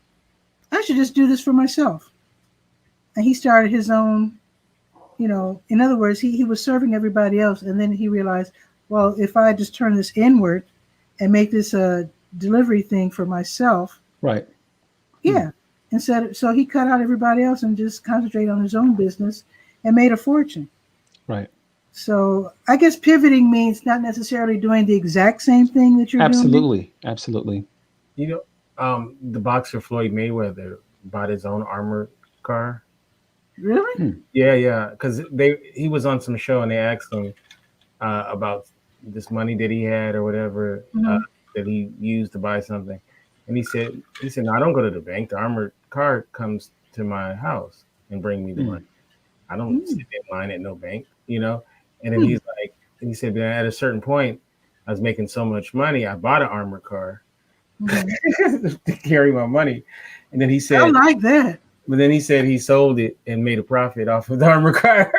I should just do this for myself. And he started his own, in other words, he was serving everybody else. And then he realized, well, if I just turn this inward and make this a delivery thing for myself. Right. Yeah. So he cut out everybody else and just concentrated on his own business and made a fortune. Right. So I guess pivoting means not necessarily doing the exact same thing that you're doing. Absolutely. The boxer Floyd Mayweather bought his own armored car. Really? Yeah. Because he was on some show and they asked him about this money that he had or whatever that he used to buy something, and he said, "No, I don't go to the bank. The armored car comes to my house and bring me the money. I don't sit in line at no bank, And then he's like, and he said, at a certain point, I was making so much money, I bought an armored car to carry my money, and then he said, I like that. But then he said he sold it and made a profit off of the armored car.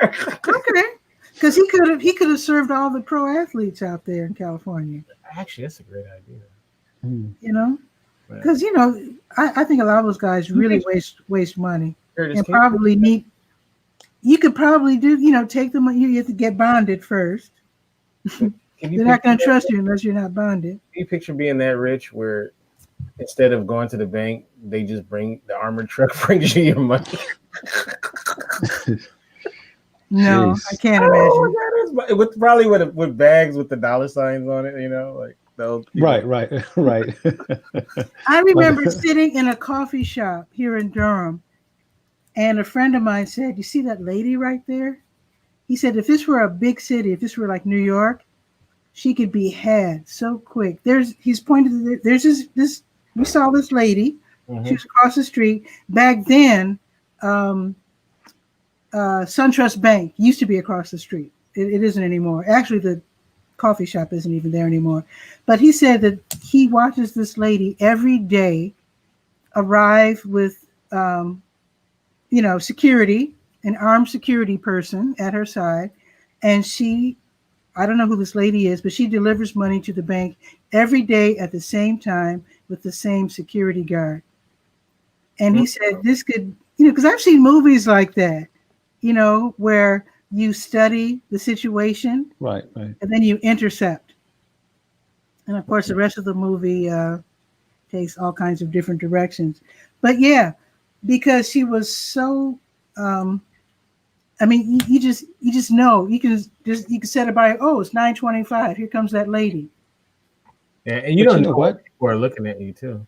Okay, because he could have served all the pro athletes out there in California. Actually, that's a great idea. Because I think a lot of those guys really waste money and probably need. You could probably do take the money. You have to get bonded first. They're not going to trust you unless you're not bonded. Can you picture being that rich where instead of going to the bank, they just bring the armored truck brings you your money? No, Jeez. I can't imagine. Probably with bags with the dollar signs on it, like those. Right. I remember sitting in a coffee shop here in Durham, and a friend of mine said, "You see that lady right there?" He said, "If this were a big city, if this were like New York, she could be had so quick." He's pointed to there's this. We saw this lady. She was across the street. Back then, SunTrust Bank used to be across the street. It isn't anymore. Actually, the coffee shop isn't even there anymore. But he said that he watches this lady every day arrive with, security, an armed security person at her side. And I don't know who this lady is, but she delivers money to the bank every day at the same time with the same security guard. And he said this could, because I've seen movies like that, where you study the situation, right, and then you intercept. And of course, the rest of the movie takes all kinds of different directions. But yeah, because she was so, you just know you can set it by. Oh, it's 9:25. Here comes that lady. Yeah, and you don't know what people are looking at you too.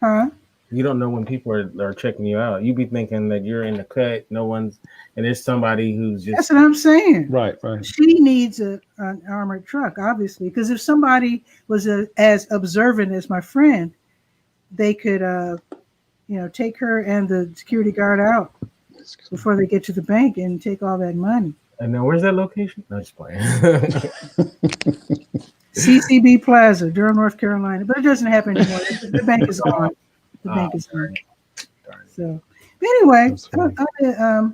Huh? You don't know when people are checking you out. You be thinking that you're in the cut. No one's, and there's somebody who's just. That's what I'm saying. Right. She needs an armored truck, obviously, because if somebody was as observant as my friend, they could, take her and the security guard out before they get to the bank and take all that money. And now, where's that location? No, just playing. CCB Plaza, Durham, North Carolina, but it doesn't happen anymore. The bank is gone. The bank is on. Darn it. So, but anyway, That's funny. I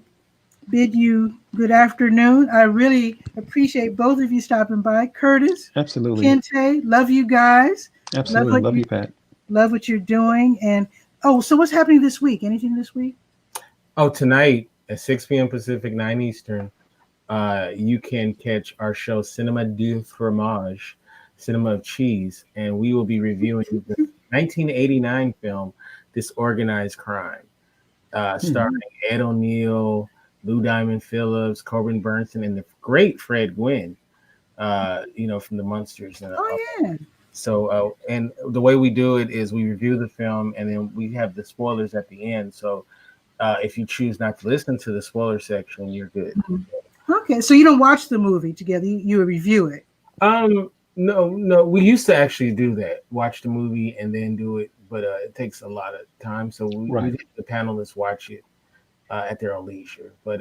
bid you good afternoon. I really appreciate both of you stopping by. Curtis, Absolutely. Kente, love you guys. Absolutely. Love you, Pat. Love what you're doing. And so what's happening this week? Anything this week? Oh, tonight at 6 p.m. Pacific, 9 Eastern, you can catch our show Cinema du Fromage, Cinema of Cheese, and we will be reviewing the 1989 film Disorganized Crime, starring Ed O'Neill, Lou Diamond Phillips, Corbin Burnson, and the great Fred Gwynn, from the Munsters. Oh, yeah. So, and the way we do it is we review the film, and then we have the spoilers at the end. So, if you choose not to listen to the spoiler section, you're good. Okay, so you don't watch the movie together; you review it. No, we used to actually do that, watch the movie and then do it, but it takes a lot of time. So we the panelists watch it at their own leisure. But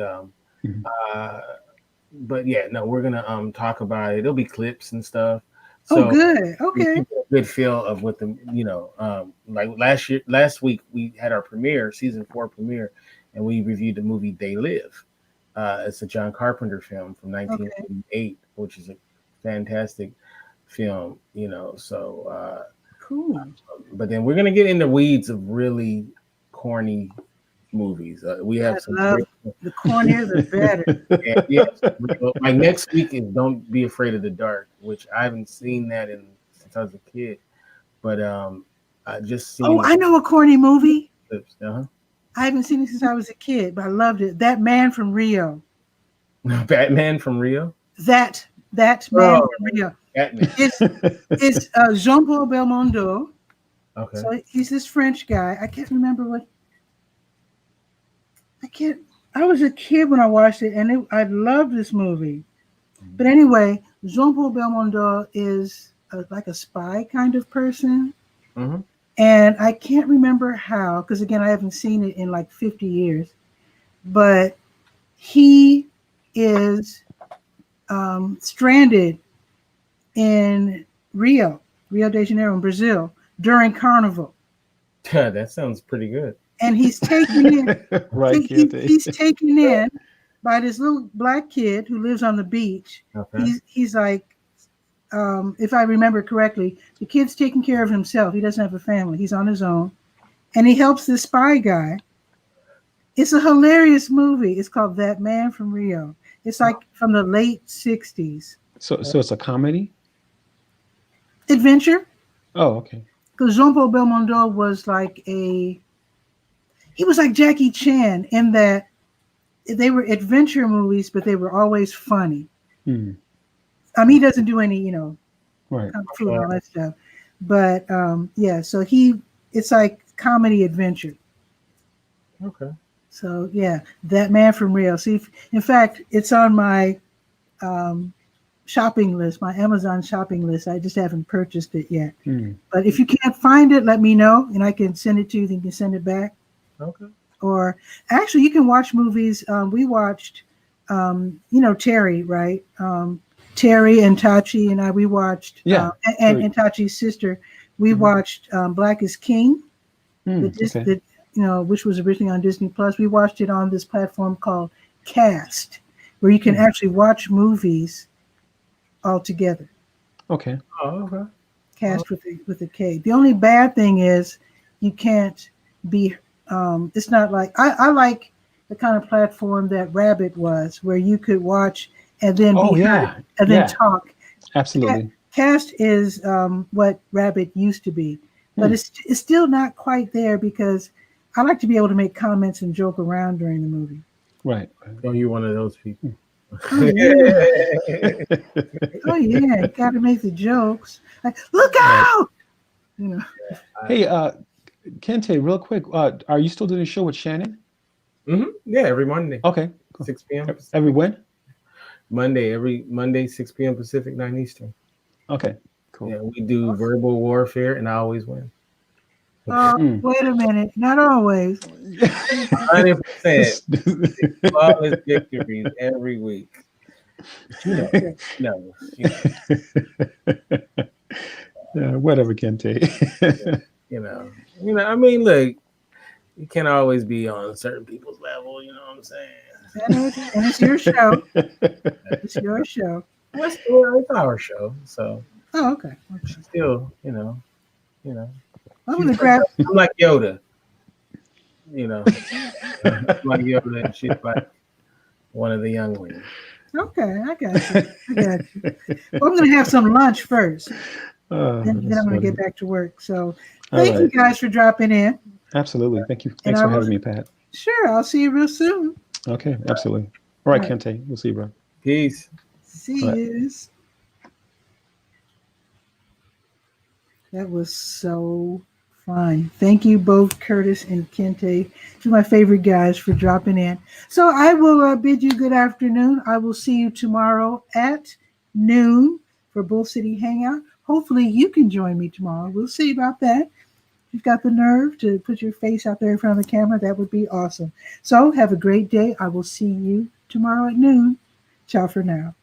yeah, no, we're gonna talk about it. There'll be clips and stuff. So good. Okay. You get a good feel of what the like last week we had our season 4 premiere, and we reviewed the movie They Live. It's a John Carpenter film from 1988, which is a fantastic film, so cool. But then we're gonna get in the weeds of really corny movies. We have the cornier the better. Yes, like next week is Don't Be Afraid of the Dark, which I haven't seen that since I was a kid, but I just seen. Oh, I know a corny movie. Uh-huh. I haven't seen it since I was a kid, but I loved it. That Man from Rio. Batman from Rio. That Man from Rio. Batman. It's Jean-Paul Belmondo. Okay. So he's this French guy. I can't remember what. I was a kid when I watched it, and I loved this movie. But anyway, Jean-Paul Belmondo is like a spy kind of person. Mm-hmm. And I can't remember how, because again, I haven't seen it in like 50 years. But he is stranded in Rio de Janeiro in Brazil during Carnival. That sounds pretty good. And he's taken in, right? He's taken in by this little black kid who lives on the beach. Okay. He's like, if I remember correctly, the kid's taking care of himself. He doesn't have a family. He's on his own, and he helps this spy guy. It's a hilarious movie. It's called That Man from Rio. It's like from the late 60s. So it's a comedy? Adventure. Oh, okay. Because Jean-Paul Belmondo was like he was like Jackie Chan in that they were adventure movies, but they were always funny. Hmm. He doesn't do any, right, kung fu and all that stuff. But yeah, so it's like comedy adventure. Okay. So yeah, That Man from Rio. See, in fact, it's on my shopping list, my Amazon shopping list. I just haven't purchased it yet. But if you can't find it, let me know, and I can send it to you. Then you can send it back. Okay. Or actually, you can watch movies. We watched, Terry, right? Terry and Tachi and we watched, and Tachi's sister, we watched Black is King, which was originally on Disney Plus. We watched it on this platform called Cast, where you can actually watch movies all together. Okay. Oh, okay. Cast with a K. The only bad thing is you can't be. It's not like I like the kind of platform that Rabbit was, where you could watch and then then talk. Absolutely. Cast is what Rabbit used to be, but it's still not quite there because I like to be able to make comments and joke around during the movie. Right. Oh, you're one of those people. Oh yeah. Oh yeah. Got to make the jokes. Like, look out! Hey, Kente, real quick, are you still doing a show with Shannon? Mm-hmm. Yeah, every Monday. Okay. Cool. 6 p.m. Every when? Every Monday, 6 p.m. Pacific, 9 Eastern. Okay, cool. Yeah, we do verbal warfare, and I always win. Wait a minute. Not always. 100%. Flawless victories every week. No. Whatever, Kente. You know, I mean, look, you can't always be on certain people's level. You know what I'm saying? And it's your show. It's your show. Well, it's our show, so. Oh, okay. Still, you know. I'm gonna grab. I'm like Yoda. You know, I'm like Yoda, and she's like one of the younglings. Okay, I got you. Well, I'm gonna have some lunch first. Then I'm gonna get back to work. So thank you guys for dropping in. Absolutely. Thank you. Thanks for having me, Pat. Sure, I'll see you real soon. Okay, absolutely. All right, Kente. We'll see you, bro. Peace. See you. That was so fun. Thank you both, Curtis and Kente, two of my favorite guys, for dropping in. So I will bid you good afternoon. I will see you tomorrow at noon for Bull City Hangout. Hopefully you can join me tomorrow. We'll see about that. If you've got the nerve to put your face out there in front of the camera, that would be awesome. So have a great day. I will see you tomorrow at noon. Ciao for now.